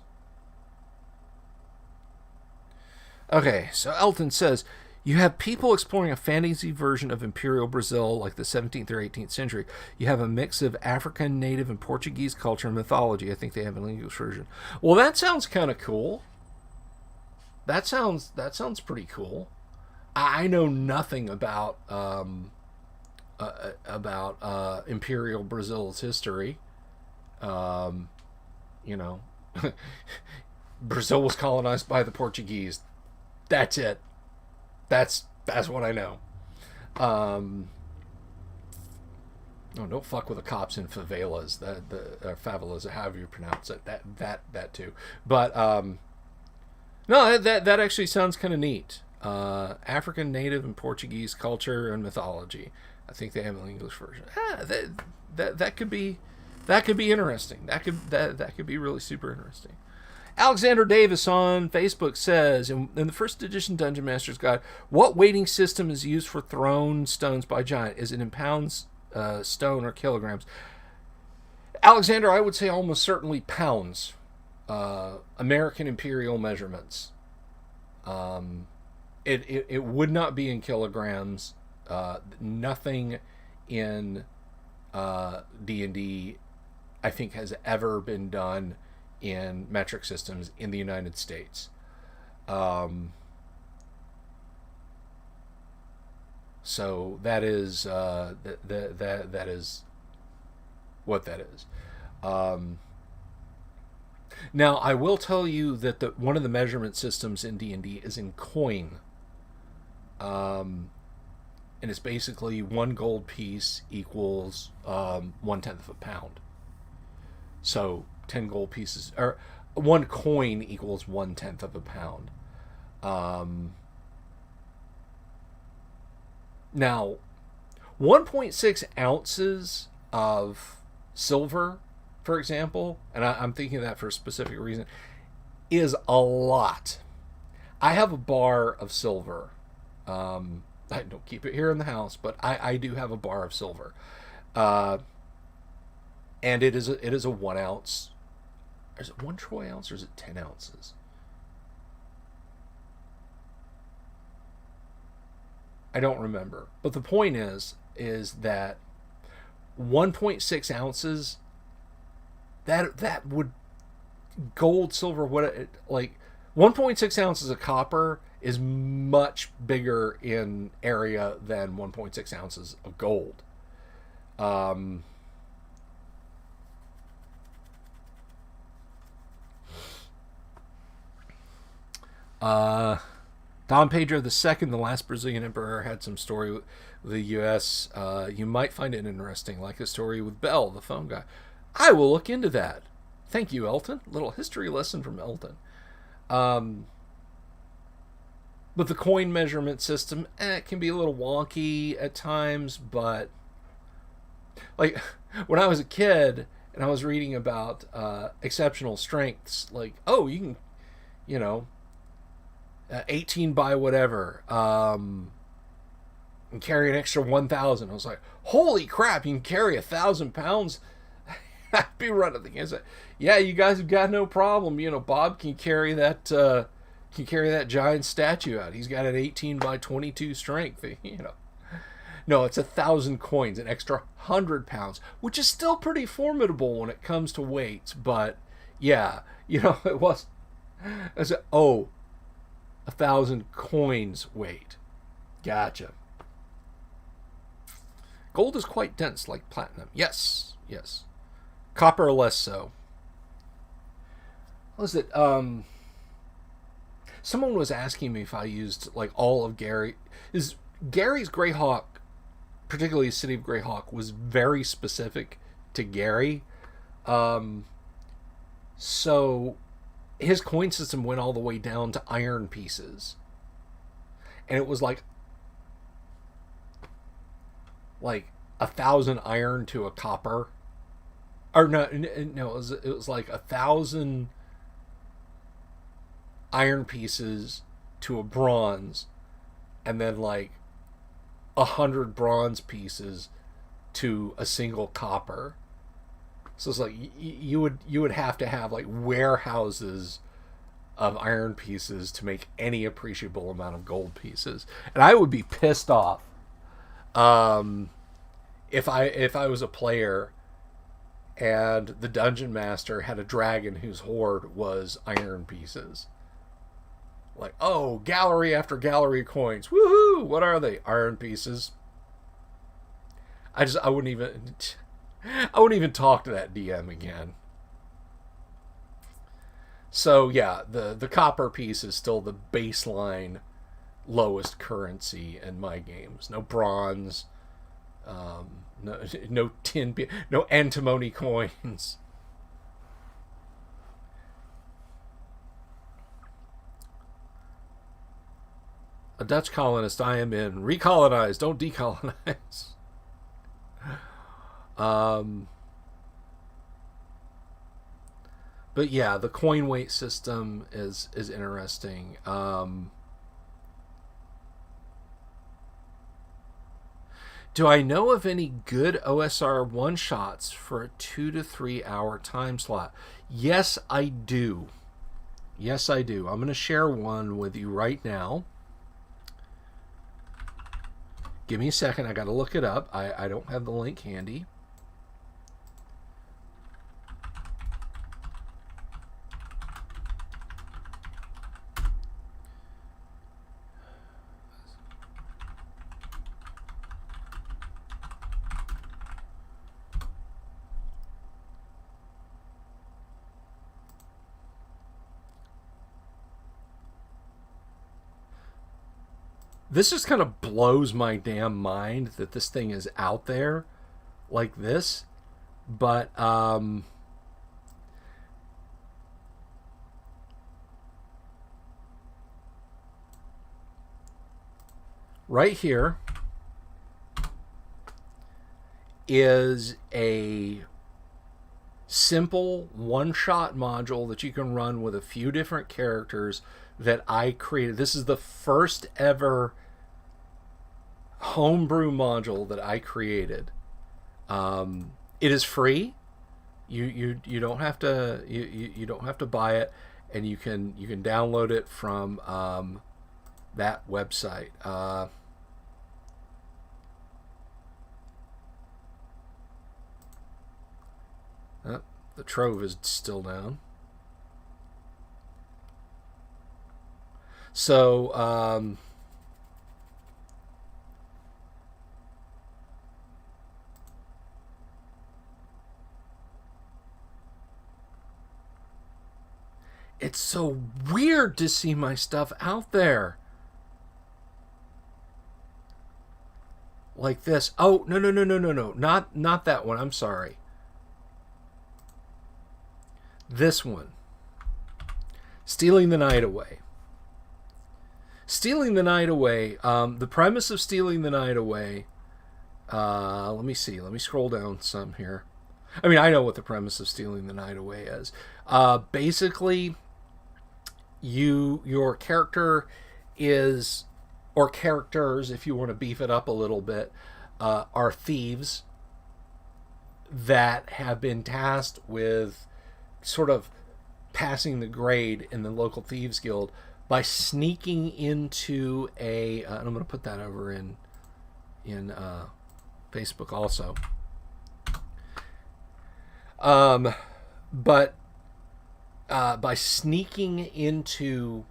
Okay, so Elton says, you have people exploring a fantasy version of Imperial Brazil like the 17th or 18th century. You have a mix of African, native, and Portuguese culture and mythology. I think they have an English version. Well, that sounds kind of cool. That sounds pretty cool. I know nothing about Imperial Brazil's history. Brazil was colonized by the Portuguese. That's it. That's what I know. Oh, don't fuck with the cops in favelas. Favelas, however you pronounce it. That too. But no, that actually sounds kind of neat. African, native, and Portuguese culture and mythology. I think they have an English version. That could be interesting. That could be really super interesting. Alexander Davis on Facebook says, in the first edition Dungeon Master's Guide, what weighting system is used for thrown stones by giant? Is it in pounds, stone, or kilograms? Alexander, I would say almost certainly pounds. American imperial measurements. It would not be in kilograms. Nothing in D&D, I think, has ever been done in metric systems in the United States. So that is that is what that is. Now, I will tell you that one of the measurement systems in D&D is in coin. And it's basically 1 gold piece equals 1/10 of a pound. So 10 gold pieces, or 1 coin equals 1/10 of a pound. Now, 1.6 ounces of silver, for example, and I'm thinking of that for a specific reason, is a lot. I have a bar of silver. I don't keep it here in the house, but I do have a bar of silver. And it is a 1 ounce. Is it 1 troy ounce or is it 10 ounces? I don't remember. But the point is that 1.6 ounces, that would, gold, silver, what, like 1.6 ounces of copper is much bigger in area than 1.6 ounces of gold. Dom Pedro II, the last Brazilian emperor, had some story with the U.S. You might find it interesting, like a story with Bell, the phone guy. I will look into that. Thank you, Elton. Little history lesson from Elton. But the coin measurement system, it can be a little wonky at times. But like when I was a kid and I was reading about exceptional strengths, like, oh, you can, you know, 18 by whatever, and carry an extra 1,000. I was like, holy crap, you can carry 1,000 pounds. I'd be running the games. Yeah, you guys have got no problem. You know, Bob can carry that. Can carry that giant statue out. He's got an 18 by 22 strength. You know, no, it's 1,000 coins, an extra 100 pounds, which is still pretty formidable when it comes to weights. But yeah, you know, it was. I said, oh, 1,000 coins weight. Gotcha. Gold is quite dense, like platinum. Yes, yes. Copper less so. What was it? Someone was asking me if I used like all of Gary. Is Gary's Greyhawk, particularly City of Greyhawk, was very specific to Gary. So his coin system went all the way down to iron pieces, and it was like 1,000 iron to a copper, or no, it was like 1,000 iron pieces to a bronze, and then like 100 bronze pieces to a single copper. So it's like you would have to have like warehouses of iron pieces to make any appreciable amount of gold pieces, and I would be pissed off if I was a player and the dungeon master had a dragon whose hoard was iron pieces. Like, oh, gallery after gallery coins. Woohoo! What are they? Iron pieces. I wouldn't even talk to that DM again. So yeah, the copper piece is still the baseline lowest currency in my games. No bronze, no tin, no antimony coins. A Dutch colonist I am in. Recolonize, don't decolonize. But yeah, the coin weight system is interesting. Do I know of any good OSR one shots for a 2 to 3 hour time slot? Yes, I do. Yes, I do. I'm going to share one with you right now. Give me a second. I got to look it up. I don't have the link handy. This just kind of blows my damn mind that this thing is out there like this. But right here is a simple one-shot module that you can run with a few different characters that I created. This is the first ever homebrew module that I created. It is free. You don't have to you don't have to buy it, and you can download it from that website. The trove is still down. So it's so weird to see my stuff out there like this. Oh, no. Not that one. I'm sorry. This one. Stealing the Night Away. Stealing the Night Away. The premise of Stealing the Night Away. Let me see. Let me scroll down some here. I mean, I know what the premise of Stealing the Night Away is. Basically, your character is, or characters, if you want to beef it up a little bit, are thieves that have been tasked with sort of passing the grade in the local thieves guild by sneaking into and I'm going to put that over in Facebook also. But by sneaking into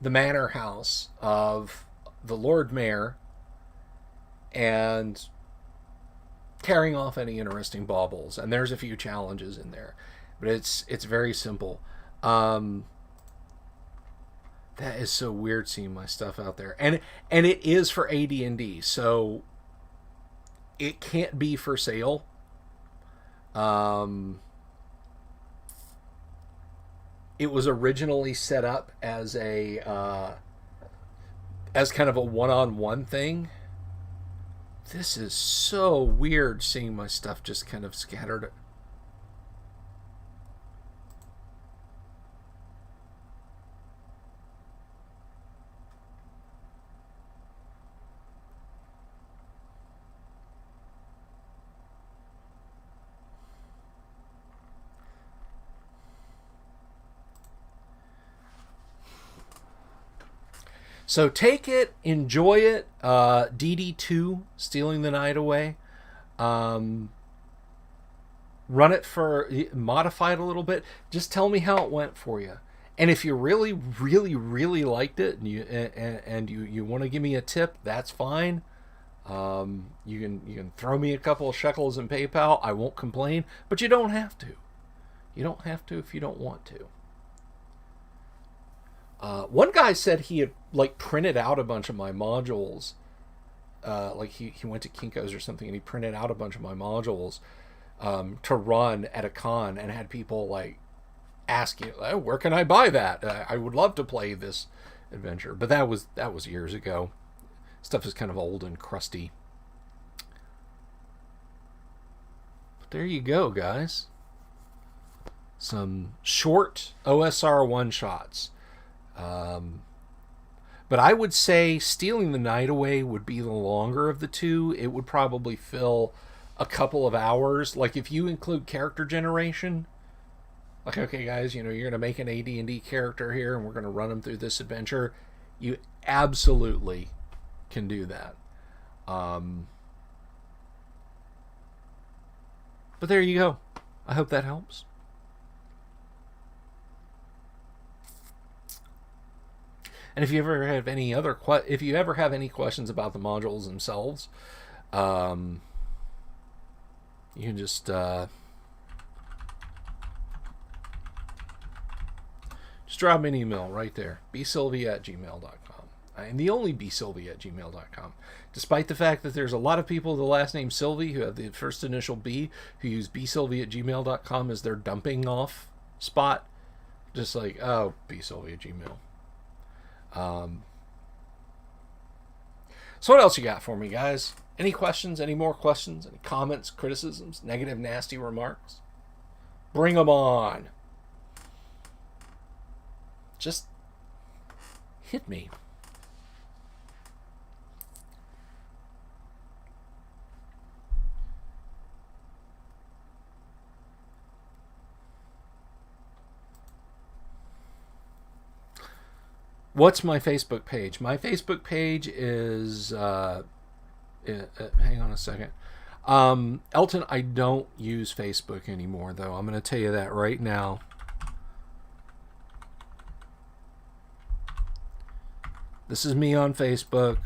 the manor house of the Lord Mayor and carrying off any interesting baubles, and there's a few challenges in there, but it's very simple. That is so weird seeing my stuff out there, and it is for AD&D, so it can't be for sale. It was originally set up as as kind of a one-on-one thing. This is so weird seeing my stuff just kind of scattered. So take it, enjoy it. DD2, Stealing the Night Away. Run it modify it a little bit. Just tell me how it went for you. And if you really, really, really liked it, and you want to give me a tip, that's fine. You can throw me a couple of shekels in PayPal. I won't complain, but you don't have to. You don't have to if you don't want to. One guy said he had printed out a bunch of my modules. He went to Kinko's or something, and he printed out a bunch of my modules to run at a con, and had people asking, "Where can I buy that? I would love to play this adventure." But that was years ago. Stuff is kind of old and crusty. But there you go, guys. Some short OSR one-shots. But I would say Stealing the Night Away would be the longer of the two. It would probably fill a couple of hours. If you include character generation, okay guys, you're going to make an AD&D character here and we're going to run them through this adventure. You absolutely can do that. But there you go. I hope that helps. And if you ever have any questions about the modules themselves, you can just drop me an email right there, bsylvia@gmail.com. I am the only bsylvia@gmail.com. Despite the fact that there's a lot of people with the last name Sylvie who have the first initial B who use bsylvia@gmail.com as their dumping off spot, just bsylvia@gmail. So what else you got for me, guys? Any questions? Any more questions? Any comments, criticisms, negative, nasty remarks? Bring them on. Just hit me. What's my Facebook page? My Facebook page is hang on a second. Elton, I don't use Facebook anymore, though. I'm going to tell you that right now. This is me on Facebook.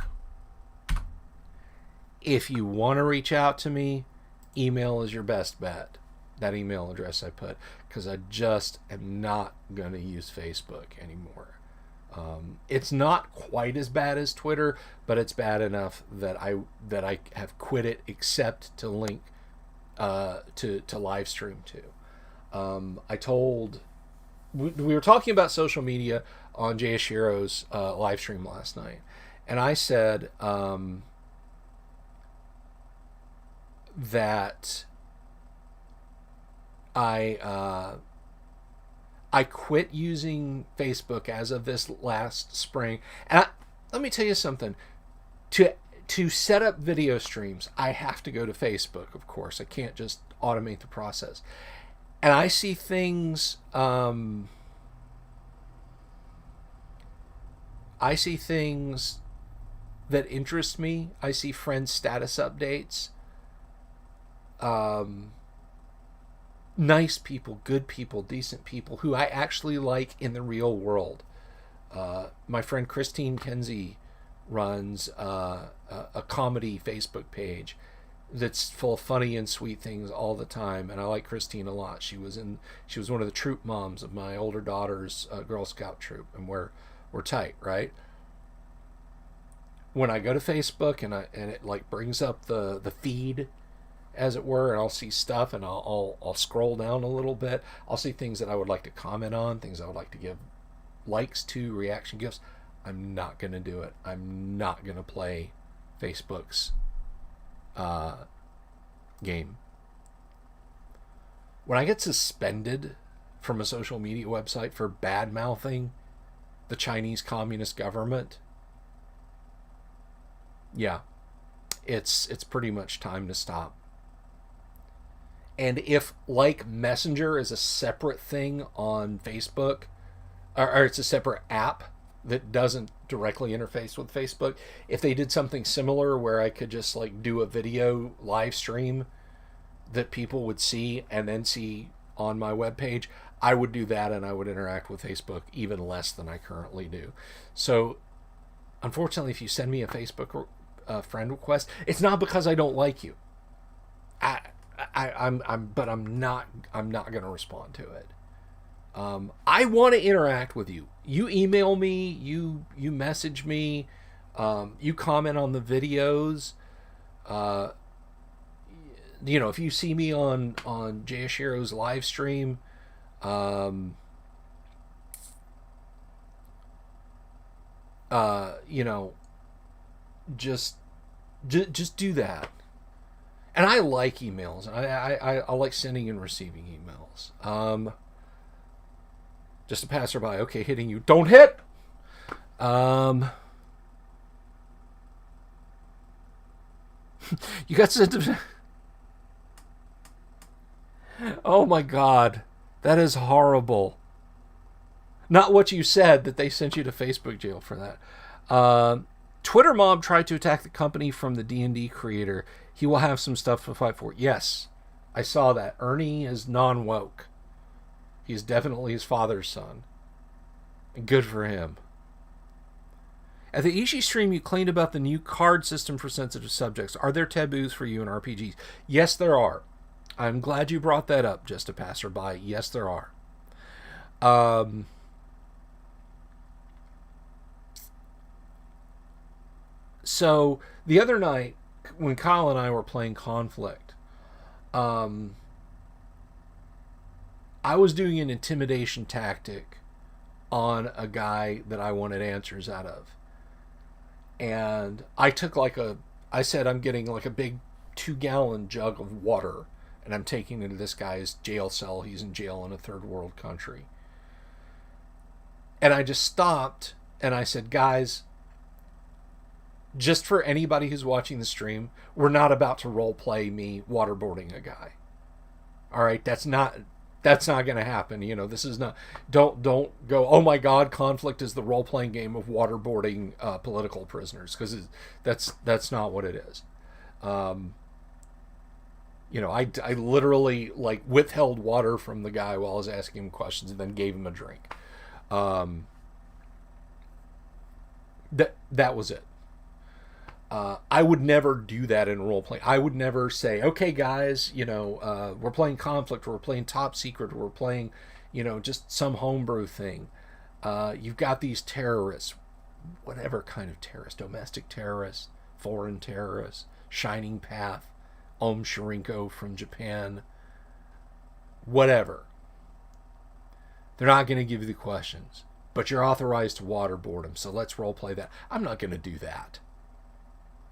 If you want to reach out to me, email is your best bet. That email address I put, because I just am not going to use Facebook anymore. It's not quite as bad as Twitter, but it's bad enough that I have quit it, except to link to live stream to. We were talking about social media on Jay Ashiro's live stream last night, and I said that I quit using Facebook as of this last spring. And let me tell you something. To set up video streams, I have to go to Facebook, of course. I can't just automate the process. And I see things that interest me. I see friends' status updates. Nice people, good people, decent people who I actually like in the real world. My friend Christine Kenzie runs a comedy Facebook page that's full of funny and sweet things all the time, and I like Christine a lot. She was one of the troop moms of my older daughter's Girl Scout troop, and we're tight, right? When I go to Facebook and it like brings up the feed, as it were, and I'll see stuff, and I'll scroll down a little bit. I'll see things that I would like to comment on, things I would like to give likes to, reaction gifts. I'm not going to do it. I'm not going to play Facebook's game. When I get suspended from a social media website for bad-mouthing the Chinese Communist government, yeah, it's pretty much time to stop. And if, like, Messenger is a separate thing on Facebook, or it's a separate app that doesn't directly interface with Facebook, if they did something similar where I could just, like, do a video live stream that people would see and then see on my webpage, I would do that, and I would interact with Facebook even less than I currently do. So, unfortunately, if you send me a Facebook friend request, it's not because I don't like you. I'm not going to respond to it. I want to interact with you. You email me, you message me, you comment on the videos. If you see me on Jay Ashiro's live stream, just do that. And I like emails. I like sending and receiving emails. Just a passerby. Okay, hitting you. Don't hit! You got sent to... Oh my God. That is horrible. Not what you said, that they sent you to Facebook jail for that. Twitter mob tried to attack the company from the D&D creator. He will have some stuff to fight for. Yes, I saw that. Ernie is non-woke. He's definitely his father's son. And good for him. At the Ishii stream, you claimed about the new card system for sensitive subjects. Are there taboos for you in RPGs? Yes, there are. I'm glad you brought that up, just a passerby. Yes, there are. So, the other night, when Kyle and I were playing Conflict, I was doing an intimidation tactic on a guy that I wanted answers out of. And I took I said I'm getting like a big 2-gallon jug of water, and I'm taking it to this guy's jail cell. He's in jail in a third world country. And I just stopped and I said, guys, just for anybody who's watching the stream, we're not about to role play me waterboarding a guy. All right, that's not going to happen. This is not. Don't go. Oh my God, Conflict is the role playing game of waterboarding political prisoners, because that's not what it is. I literally withheld water from the guy while I was asking him questions, and then gave him a drink. That was it. I would never do that in role play. I would never say, okay, guys, we're playing Conflict, or we're playing Top Secret, or we're playing, just some homebrew thing. You've got these terrorists, whatever kind of terrorists, domestic terrorists, foreign terrorists, Shining Path, Om Shirinko from Japan, whatever. They're not going to give you the questions. but you're authorized to waterboard them. So let's role play that. I'm not going to do that.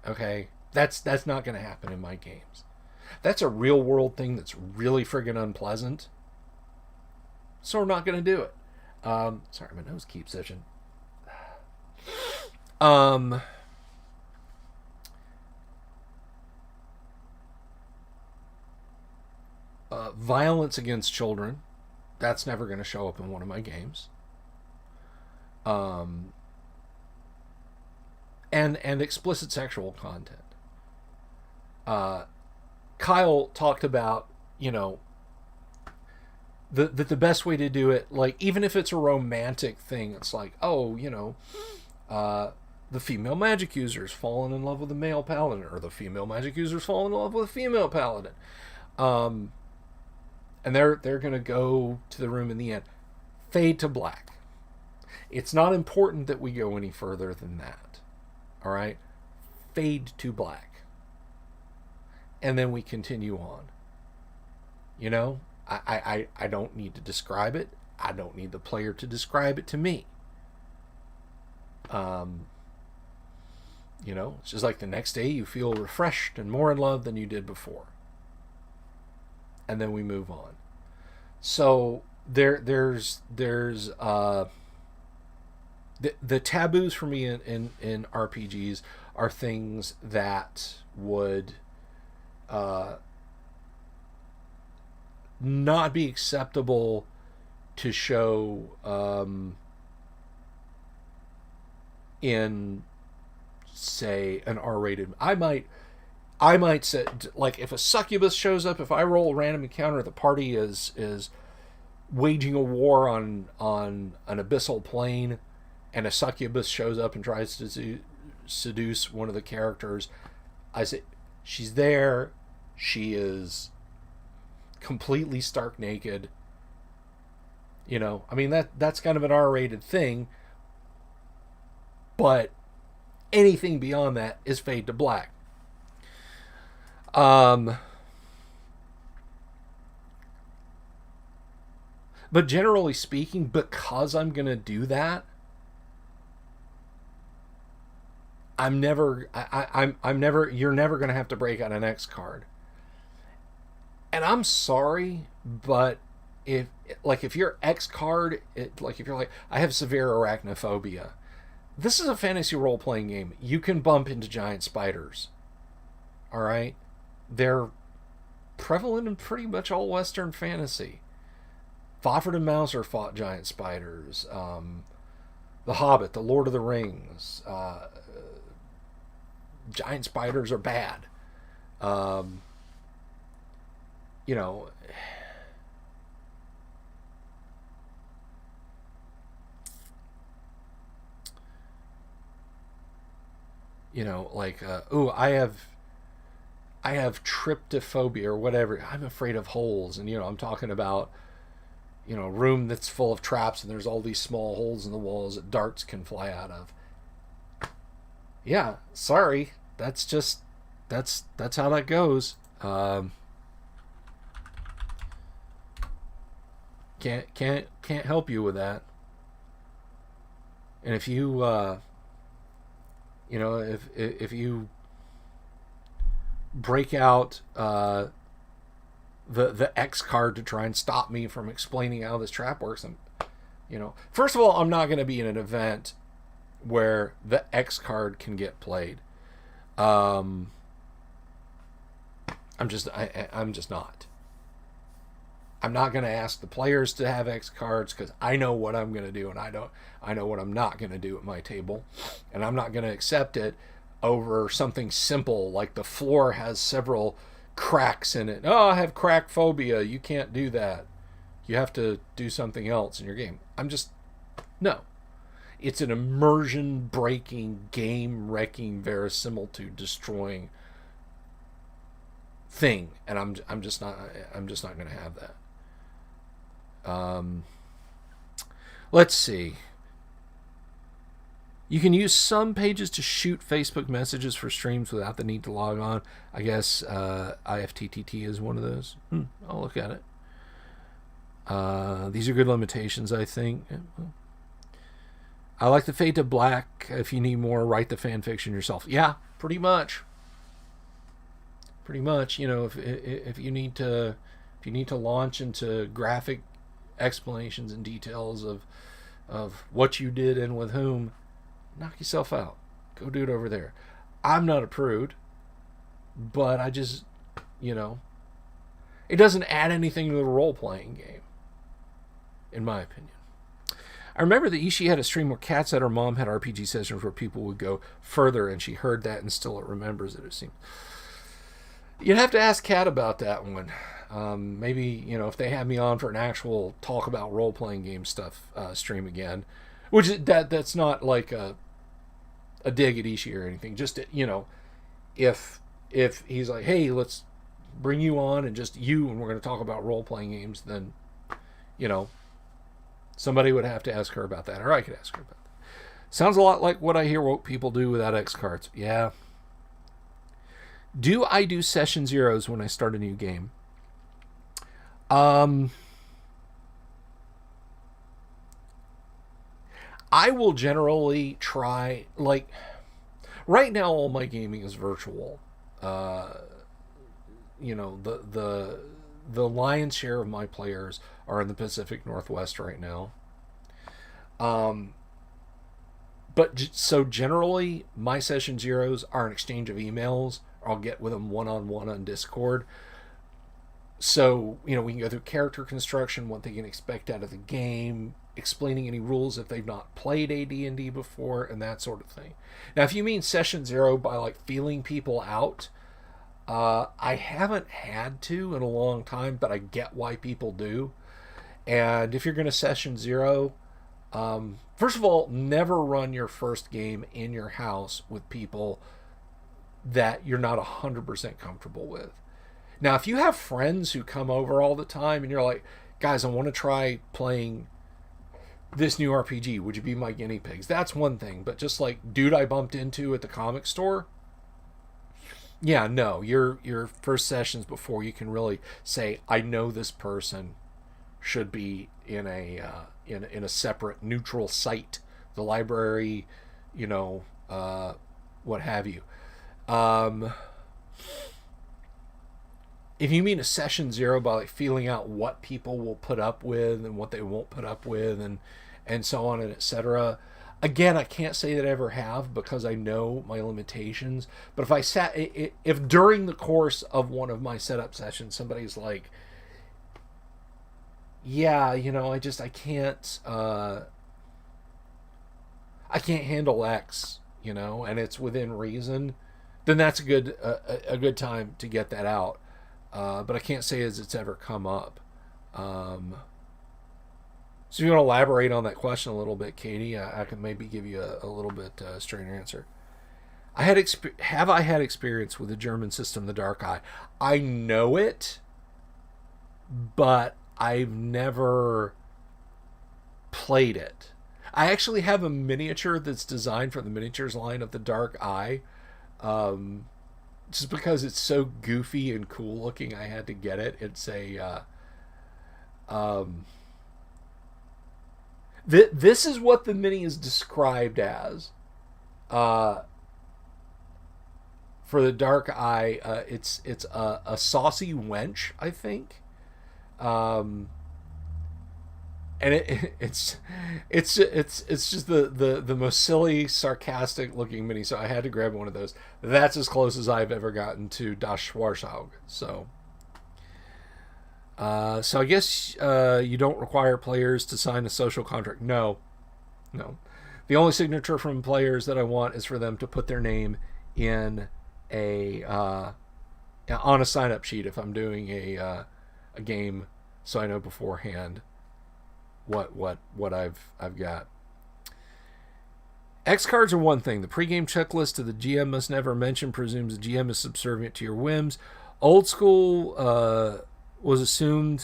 Okay, that's not going to happen in my games. That's a real world thing that's really friggin' unpleasant. So we're not going to do it. Sorry, my nose keeps itching. Violence against children. That's never going to show up in one of my games. And explicit sexual content. Kyle talked about, the best way to do it, like, even if it's a romantic thing, it's like, the female magic user's fallen in love with the male paladin, or the female magic user's fallen in love with a female paladin. And they're going to go to the room in the end. Fade to black. It's not important that we go any further than that. All right? Fade to black. And then we continue on. I don't need to describe it. I don't need the player to describe it to me. It's just like the next day you feel refreshed and more in love than you did before. And then we move on. So there's the taboos for me in RPGs are things that would not be acceptable to show in, say, an R-rated. I might say, like, if a succubus shows up, if I roll a random encounter, the party is waging a war on an abyssal plane, and a succubus shows up and tries to seduce one of the characters, I say, she's there, she is completely stark naked. That's kind of an R-rated thing, but anything beyond that is fade to black. But generally speaking, because I'm going to do that, you're never going to have to break out an X card. And I'm sorry, but if your X card, if you're like, I have severe arachnophobia, this is a fantasy role-playing game. You can bump into giant spiders. All right? They're prevalent in pretty much all Western fantasy. Fafhrd and Mouser fought giant spiders. The Hobbit, The Lord of the Rings. Giant spiders are bad. I have tryptophobia or whatever. I'm afraid of holes, and I'm talking about a room that's full of traps, and there's all these small holes in the walls that darts can fly out of. Yeah, sorry. That's how that goes. Can't help you with that. And if you if you break out the X card to try and stop me from explaining how this trap works, first of all, I'm not going to be in an event where the X card can get played. I'm just not. I'm not going to ask the players to have X cards because I know what I'm going to do, and I know what I'm not going to do at my table, and I'm not going to accept it over something simple like the floor has several cracks in it. Oh, I have crack phobia. You can't do that. You have to do something else in your game. No. It's an immersion breaking, game wrecking, verisimilitude destroying thing, and I'm just not going to have that. Let's see. You can use some pages to shoot Facebook messages for streams without the need to log on. I guess IFTTT is one of those. I'll look at it. These are good limitations, I think. I like the Fade to Black. If you need more, write the fan fiction yourself. Yeah, pretty much. Pretty much. You know, if you need to launch into graphic explanations and details of what you did and with whom, knock yourself out. Go do it over there. I'm not a prude, but I just, you know, it doesn't add anything to the role playing game, in my opinion. I remember that Ishii had a stream where Kat said her mom had RPG sessions where people would go further, and she heard that and still remembers it, it seems. You'd have to ask Kat about that one. Maybe, you know, if they have me on for an actual talk about role-playing game stuff stream again, which that's not like a dig at Ishii or anything. Just, you know, if he's like, hey, let's bring you on and just you, and we're going to talk about role-playing games, then, you know, somebody would have to ask her about that, or I could ask her about that. Sounds a lot like what I hear woke people do without X cards. Yeah. Do I do session zeros when I start a new game? I will generally try, like, right now all my gaming is virtual. You know, the lion's share of my players are in the Pacific Northwest right now. But so generally, my session zeros are an exchange of emails. I'll get with them one-on-one on Discord. So, you know, we can go through character construction, what they can expect out of the game, explaining any rules if they've not played AD&D before, and that sort of thing. Now, if you mean session zero by, like, feeling people out, I haven't had to in a long time, but I get why people do. And if you're going to session zero, first of all, never run your first game in your house with people that you're not 100% comfortable with. Now, if you have friends who come over all the time and you're like, guys, I want to try playing this new RPG, would you be my guinea pigs? That's one thing. But just like dude I bumped into at the comic store, yeah, no, your first sessions before you can really say, I know this person, should be in a separate neutral site, the library, you know, what have you. If you mean a session zero by like feeling out what people will put up with and what they won't put up with and so on and etc. Again, I can't say that I ever have because I know my limitations. But if during the course of one of my setup sessions somebody's like, yeah, you know, I can't handle X, you know, and it's within reason, then that's a good time to get that out. But I can't say as it's ever come up. So if you want to elaborate on that question a little bit, Katie, I can maybe give you a little bit straighter answer. Have I had experience with the German system, the Dark Eye? I know it, but I've never played it. I actually have a miniature that's designed for the miniatures line of the Dark Eye. Just because it's so goofy and cool looking, I had to get it. It's this is what the mini is described as. For the Dark Eye, it's a saucy wench, I think. And it's just the most silly, sarcastic looking mini. So I had to grab one of those. That's as close as I've ever gotten to Das Schwarzauge. So I guess you don't require players to sign a social contract. No. The only signature from players that I want is for them to put their name in on a sign-up sheet if I'm doing a game, so I know beforehand what I've got. X cards are one thing. The pregame checklist to the GM must never mention presumes the GM is subservient to your whims. Old school you assume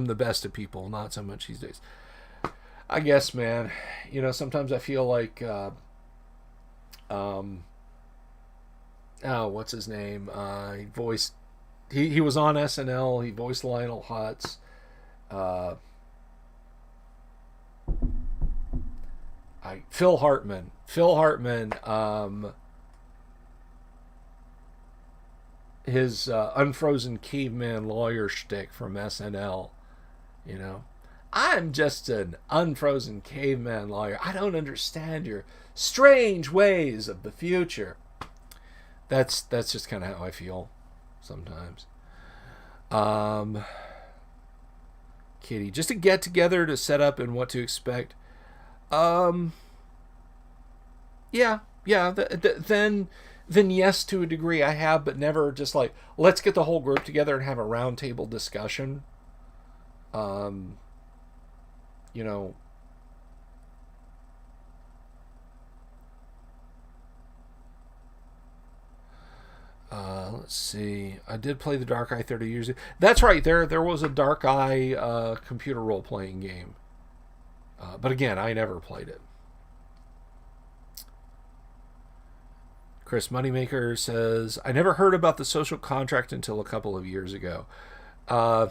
the best of people, not so much these days. I guess, man. You know, sometimes I feel like what's his name? He was on SNL. He voiced Lionel Hutz. Phil Hartman. Phil Hartman. His unfrozen caveman lawyer shtick from SNL. You know, I'm just an unfrozen caveman lawyer. I don't understand your strange ways of the future. That's just kind of how I feel sometimes. Kitty, just a get together to set up and what to expect. Yeah, yeah. Then yes, to a degree I have, but never just like let's get the whole group together and have a roundtable discussion. Um, you know, let's see. I did play the Dark Eye 30 years ago. That's right. There was a Dark Eye computer role playing game, but again, I never played it. Chris Moneymaker says, I never heard about the social contract until a couple of years ago. Uh,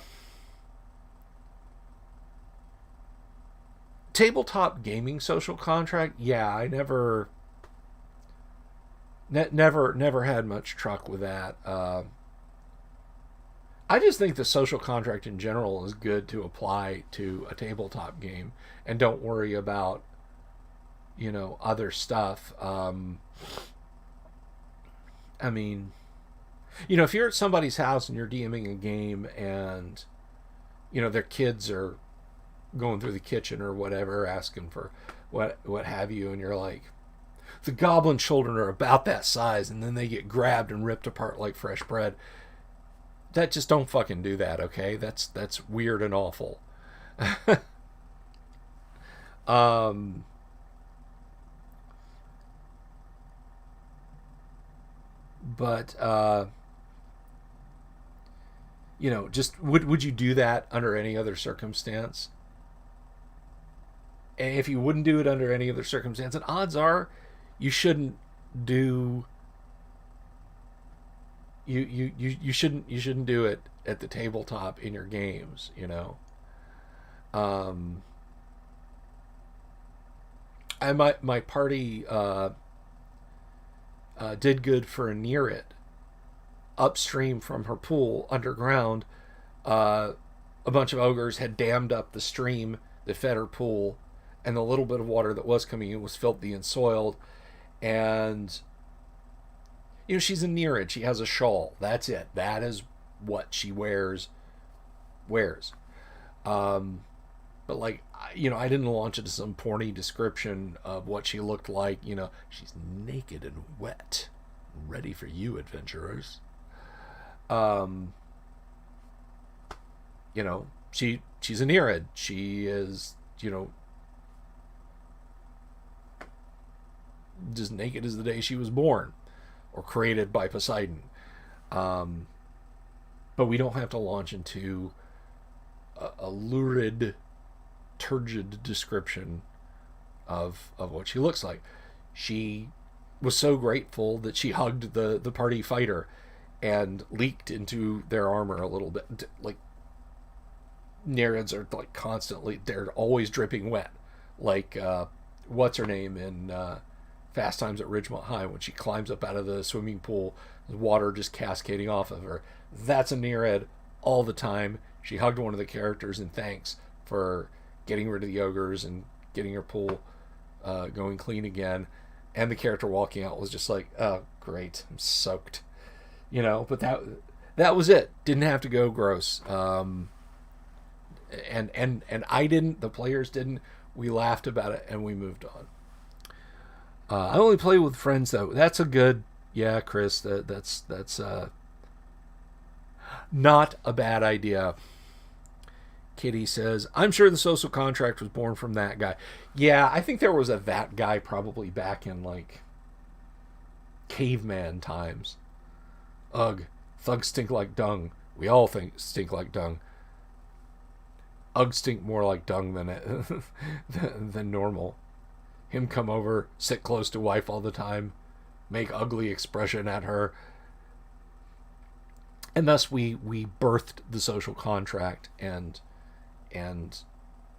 Tabletop gaming social contract? Yeah, I never had much truck with that. I just think the social contract in general is good to apply to a tabletop game and don't worry about, other stuff. I mean, if you're at somebody's house and you're DMing a game and, their kids are going through the kitchen or whatever, asking for what have you, and you're like, the goblin children are about that size, and then they get grabbed and ripped apart like fresh bread. That just don't fucking do that, okay? That's weird and awful. um, but just would you do that under any other circumstance? And if you wouldn't do it under any other circumstance, and odds are you shouldn't do you shouldn't do it at the tabletop in your games. um my party did good for a near it upstream from her pool underground. A bunch of ogres had dammed up the stream that fed her pool, and the little bit of water that was coming in was filthy and soiled. And she's a Nereid. She has a shawl. That's it. That is what she wears. Um, but like, I didn't launch into some porny description of what she looked like. She's naked and wet, ready for you, adventurers. Um, she's a Nereid. She is, just naked as the day she was born or created by Poseidon. Um, but we don't have to launch into a lurid, turgid description of what she looks like. She was so grateful that she hugged the party fighter and leaked into their armor a little bit. Like, Nereids are like constantly, they're always dripping wet. Like, what's her name in Fast Times at Ridgemont High, when she climbs up out of the swimming pool, the water just cascading off of her. That's a Nereid all the time. She hugged one of the characters in thanks for getting rid of the ogres and getting her pool going clean again. And the character walking out was just like, oh, great, I'm soaked. But that was it. Didn't have to go gross. And I didn't, the players didn't. We laughed about it and we moved on. I only play with friends though. That's a good, yeah, Chris. That's not a bad idea. Kitty says, I'm sure the social contract was born from that guy. Yeah, I think there was a that guy probably back in like caveman times. Ugh, thugs stink like dung. We all stink like dung. Ugh stink more like dung than normal. Him come over, sit close to wife all the time, make ugly expression at her. And thus we birthed the social contract and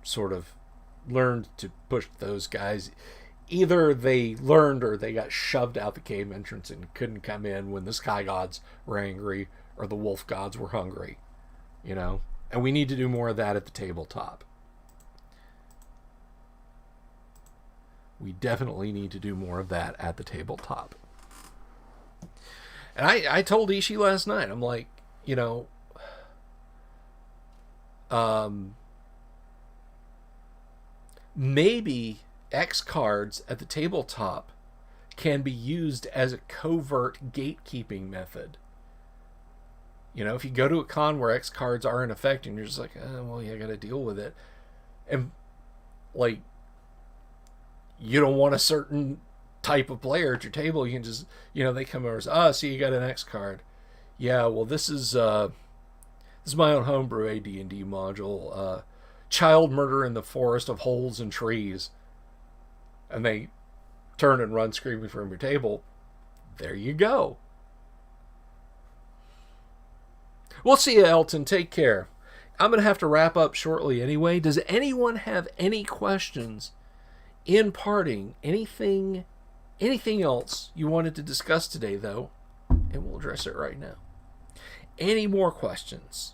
sort of learned to push those guys either they learned or they got shoved out the cave entrance and couldn't come in when the sky gods were angry or the wolf gods were hungry, you know? And we need to do more of that at the tabletop. We definitely need to do more of that at the tabletop. And I told Ishii last night, I'm like, you know, maybe X cards at the tabletop can be used as a covert gatekeeping method. You know, if you go to a con where X cards are in effect and you're just like, well, yeah, I got to deal with it. And, like, you don't want a certain type of player at your table, you can just, you know, they come over and say, so you got an X card. Yeah, well, this is my own homebrew AD&D module. Child murder in the forest of holes and trees. And they turn and run screaming from your table. There you go. We'll see you, Elton. Take care. I'm going to have to wrap up shortly anyway. Does anyone have any questions in parting? Anything else you wanted to discuss today, though? And we'll address it right now. Any more questions?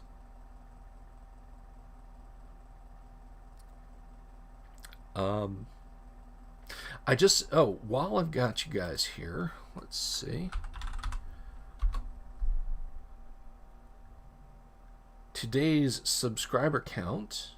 While I've got you guys here, let's see. Today's subscriber count.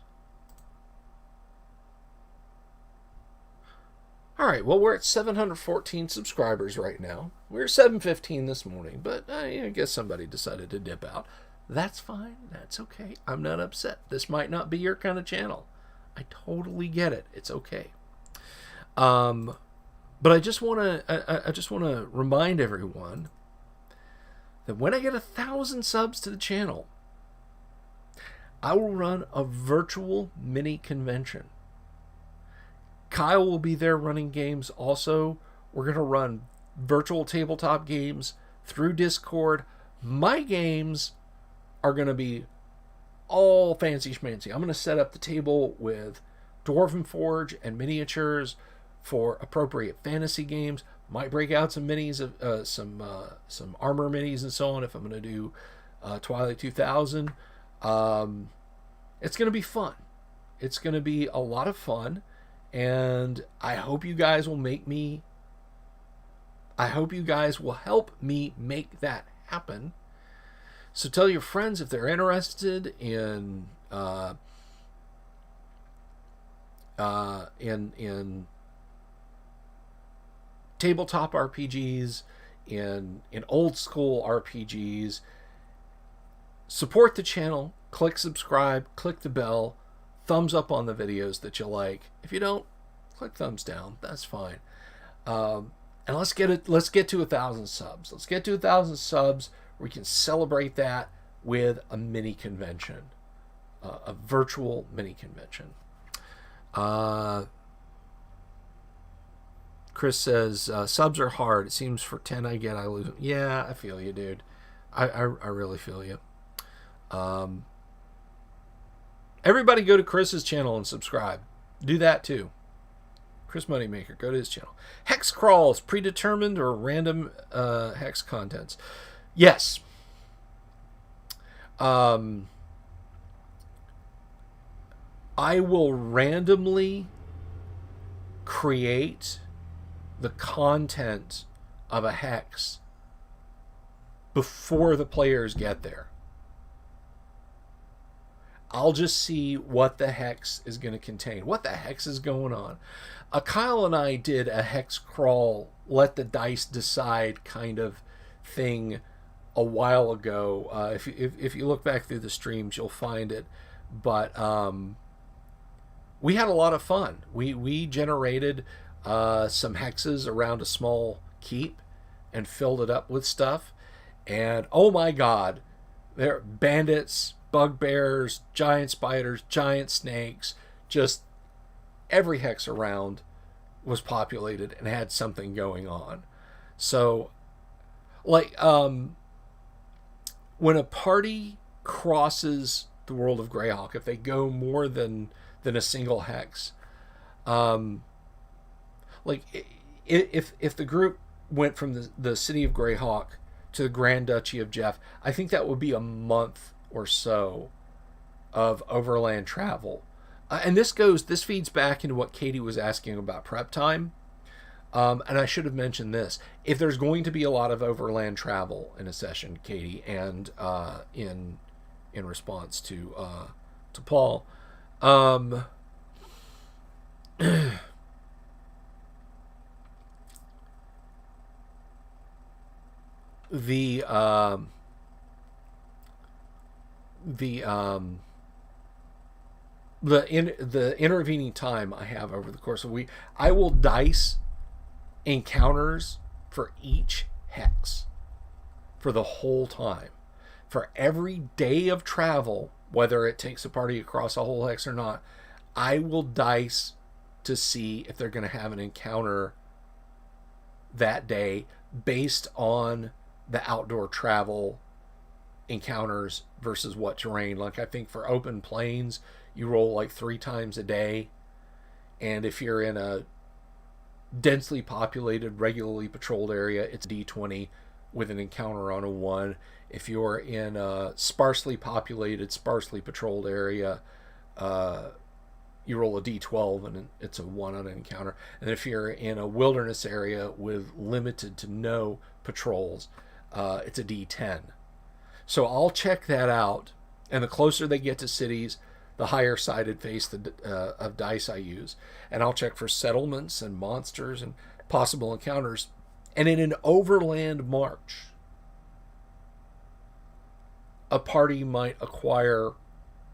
All right, well, we're at 714 subscribers right now. We were 715 this morning, but I guess somebody decided to dip out. That's fine. That's okay. I'm not upset. This might not be your kind of channel. I totally get it. It's okay. But I just want to remind everyone that when I get 1,000 subs to the channel, I will run a virtual mini convention. Kyle will be there running games also. We're going to run virtual tabletop games through Discord. My games are going to be all fancy schmancy. I'm going to set up the table with Dwarven Forge and miniatures for appropriate fantasy games. Might break out some minis of some armor minis and so on if I'm going to do Twilight 2000. It's going to be fun. It's going to be a lot of fun, and I hope you guys will help me make that happen. So tell your friends if they're interested in tabletop RPGs, in old school RPGs. Support the channel, click subscribe, click the bell, thumbs up on the videos that you like. If you don't, click thumbs down. That's fine. And let's get to 1,000 subs. Let's get to 1,000 subs. We can celebrate that with a mini convention, a virtual mini convention. Chris says, subs are hard. It seems for 10 I get, I lose them. Yeah, I feel you, dude. I really feel you. Everybody go to Chris's channel and subscribe. Do that too. Chris Moneymaker, go to his channel. Hex crawls, predetermined or random hex contents. Yes. I will randomly create the content of a hex before the players get there. I'll just see what the hex is going to contain. What the hex is going on. Kyle and I did a hex crawl, let the dice decide kind of thing a while ago. If you look back through the streams, you'll find it. But we had a lot of fun. We generated some hexes around a small keep and filled it up with stuff. And oh my God, there are bandits, bugbears, giant spiders, giant snakes, just every hex around was populated and had something going on. So, like, when a party crosses the world of Greyhawk, if they go more than a single hex, like like if the group went from the city of Greyhawk to the Grand Duchy of Jeff, I think that would be a month or so of overland travel. And this feeds back into what Katie was asking about prep time. And I should have mentioned this: if there's going to be a lot of overland travel in a session, Katie, and in response to Paul, the the intervening time I have over the course of a week, I will dice encounters for each hex for the whole time. For every day of travel, whether it takes a party across a whole hex or not, I will dice to see if they're going to have an encounter that day based on the outdoor travel encounters versus what terrain. Like, I think for open plains, you roll like 3 times a day. And if you're in a densely populated, regularly patrolled area, it's D20 with an encounter on a 1. If you're in a sparsely populated, sparsely patrolled area, you roll a D12 and it's a 1 on an encounter. And if you're in a wilderness area with limited to no patrols, it's a D10. So I'll check that out, and the closer they get to cities, the higher sided face of dice I use. And I'll check for settlements and monsters and possible encounters. And in an overland march, a party might acquire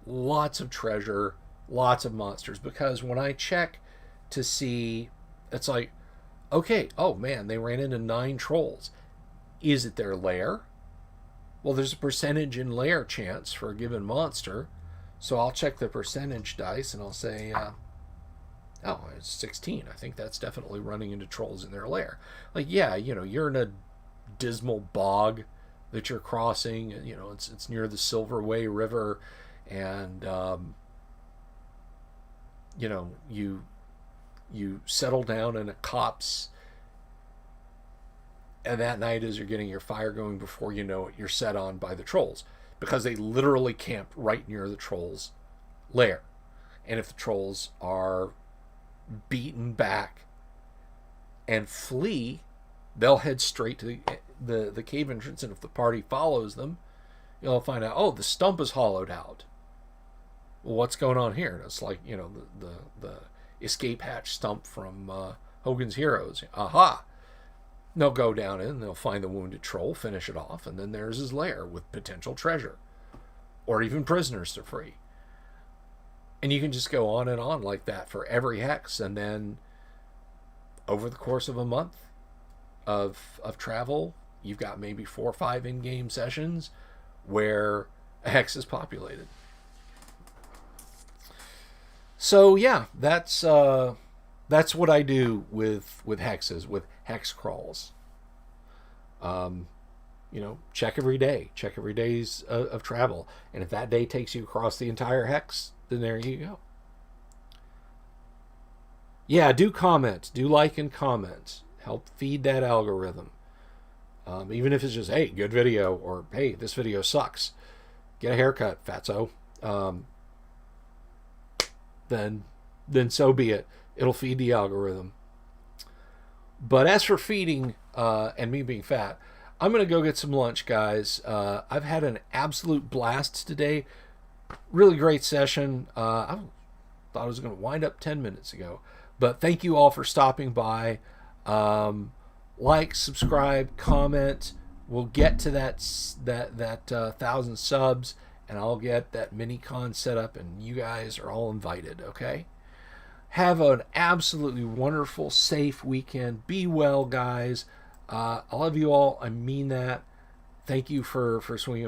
lots of treasure, lots of monsters, because when I check to see, it's like, okay, oh man, they ran into 9 trolls. Is it their lair? Well, there's a percentage in lair chance for a given monster, so I'll check the percentage dice and I'll say, oh, it's 16. I think that's definitely running into trolls in their lair. Like, yeah, you're in a dismal bog that you're crossing. It's near the Silverway River, and you settle down in a copse, and that night, as you're getting your fire going, before you know it, you're set on by the trolls, because they literally camped right near the trolls' lair. And if the trolls are beaten back and flee, they'll head straight to the cave entrance, and if the party follows them, you'll find out, oh, the stump is hollowed out. Well, what's going on here? And it's like, the escape hatch stump from Hogan's Heroes. Aha! They'll go down in, they'll find the wounded troll, finish it off, and then there's his lair with potential treasure, or even prisoners to free. And you can just go on and on like that for every hex, and then over the course of a month of travel, you've got maybe 4 or 5 in-game sessions where a hex is populated. So yeah, that's what I do with hexes, with hex crawls. Check every day. Check every day's of travel. And if that day takes you across the entire hex, then there you go. Yeah, do comment. Do like and comment. Help feed that algorithm. Even if it's just, hey, good video, or hey, this video sucks. Get a haircut, fatso. Then so be it. It'll feed the algorithm. But as for feeding and me being fat, I'm going to go get some lunch, guys. I've had an absolute blast today. Really great session. I thought I was going to wind up 10 minutes ago. But thank you all for stopping by. Like, subscribe, comment. We'll get to that 1,000 subs, and I'll get that mini-con set up, and you guys are all invited, okay? Have an absolutely wonderful, safe weekend. Be well, guys. I love you all. I mean that. Thank you for swinging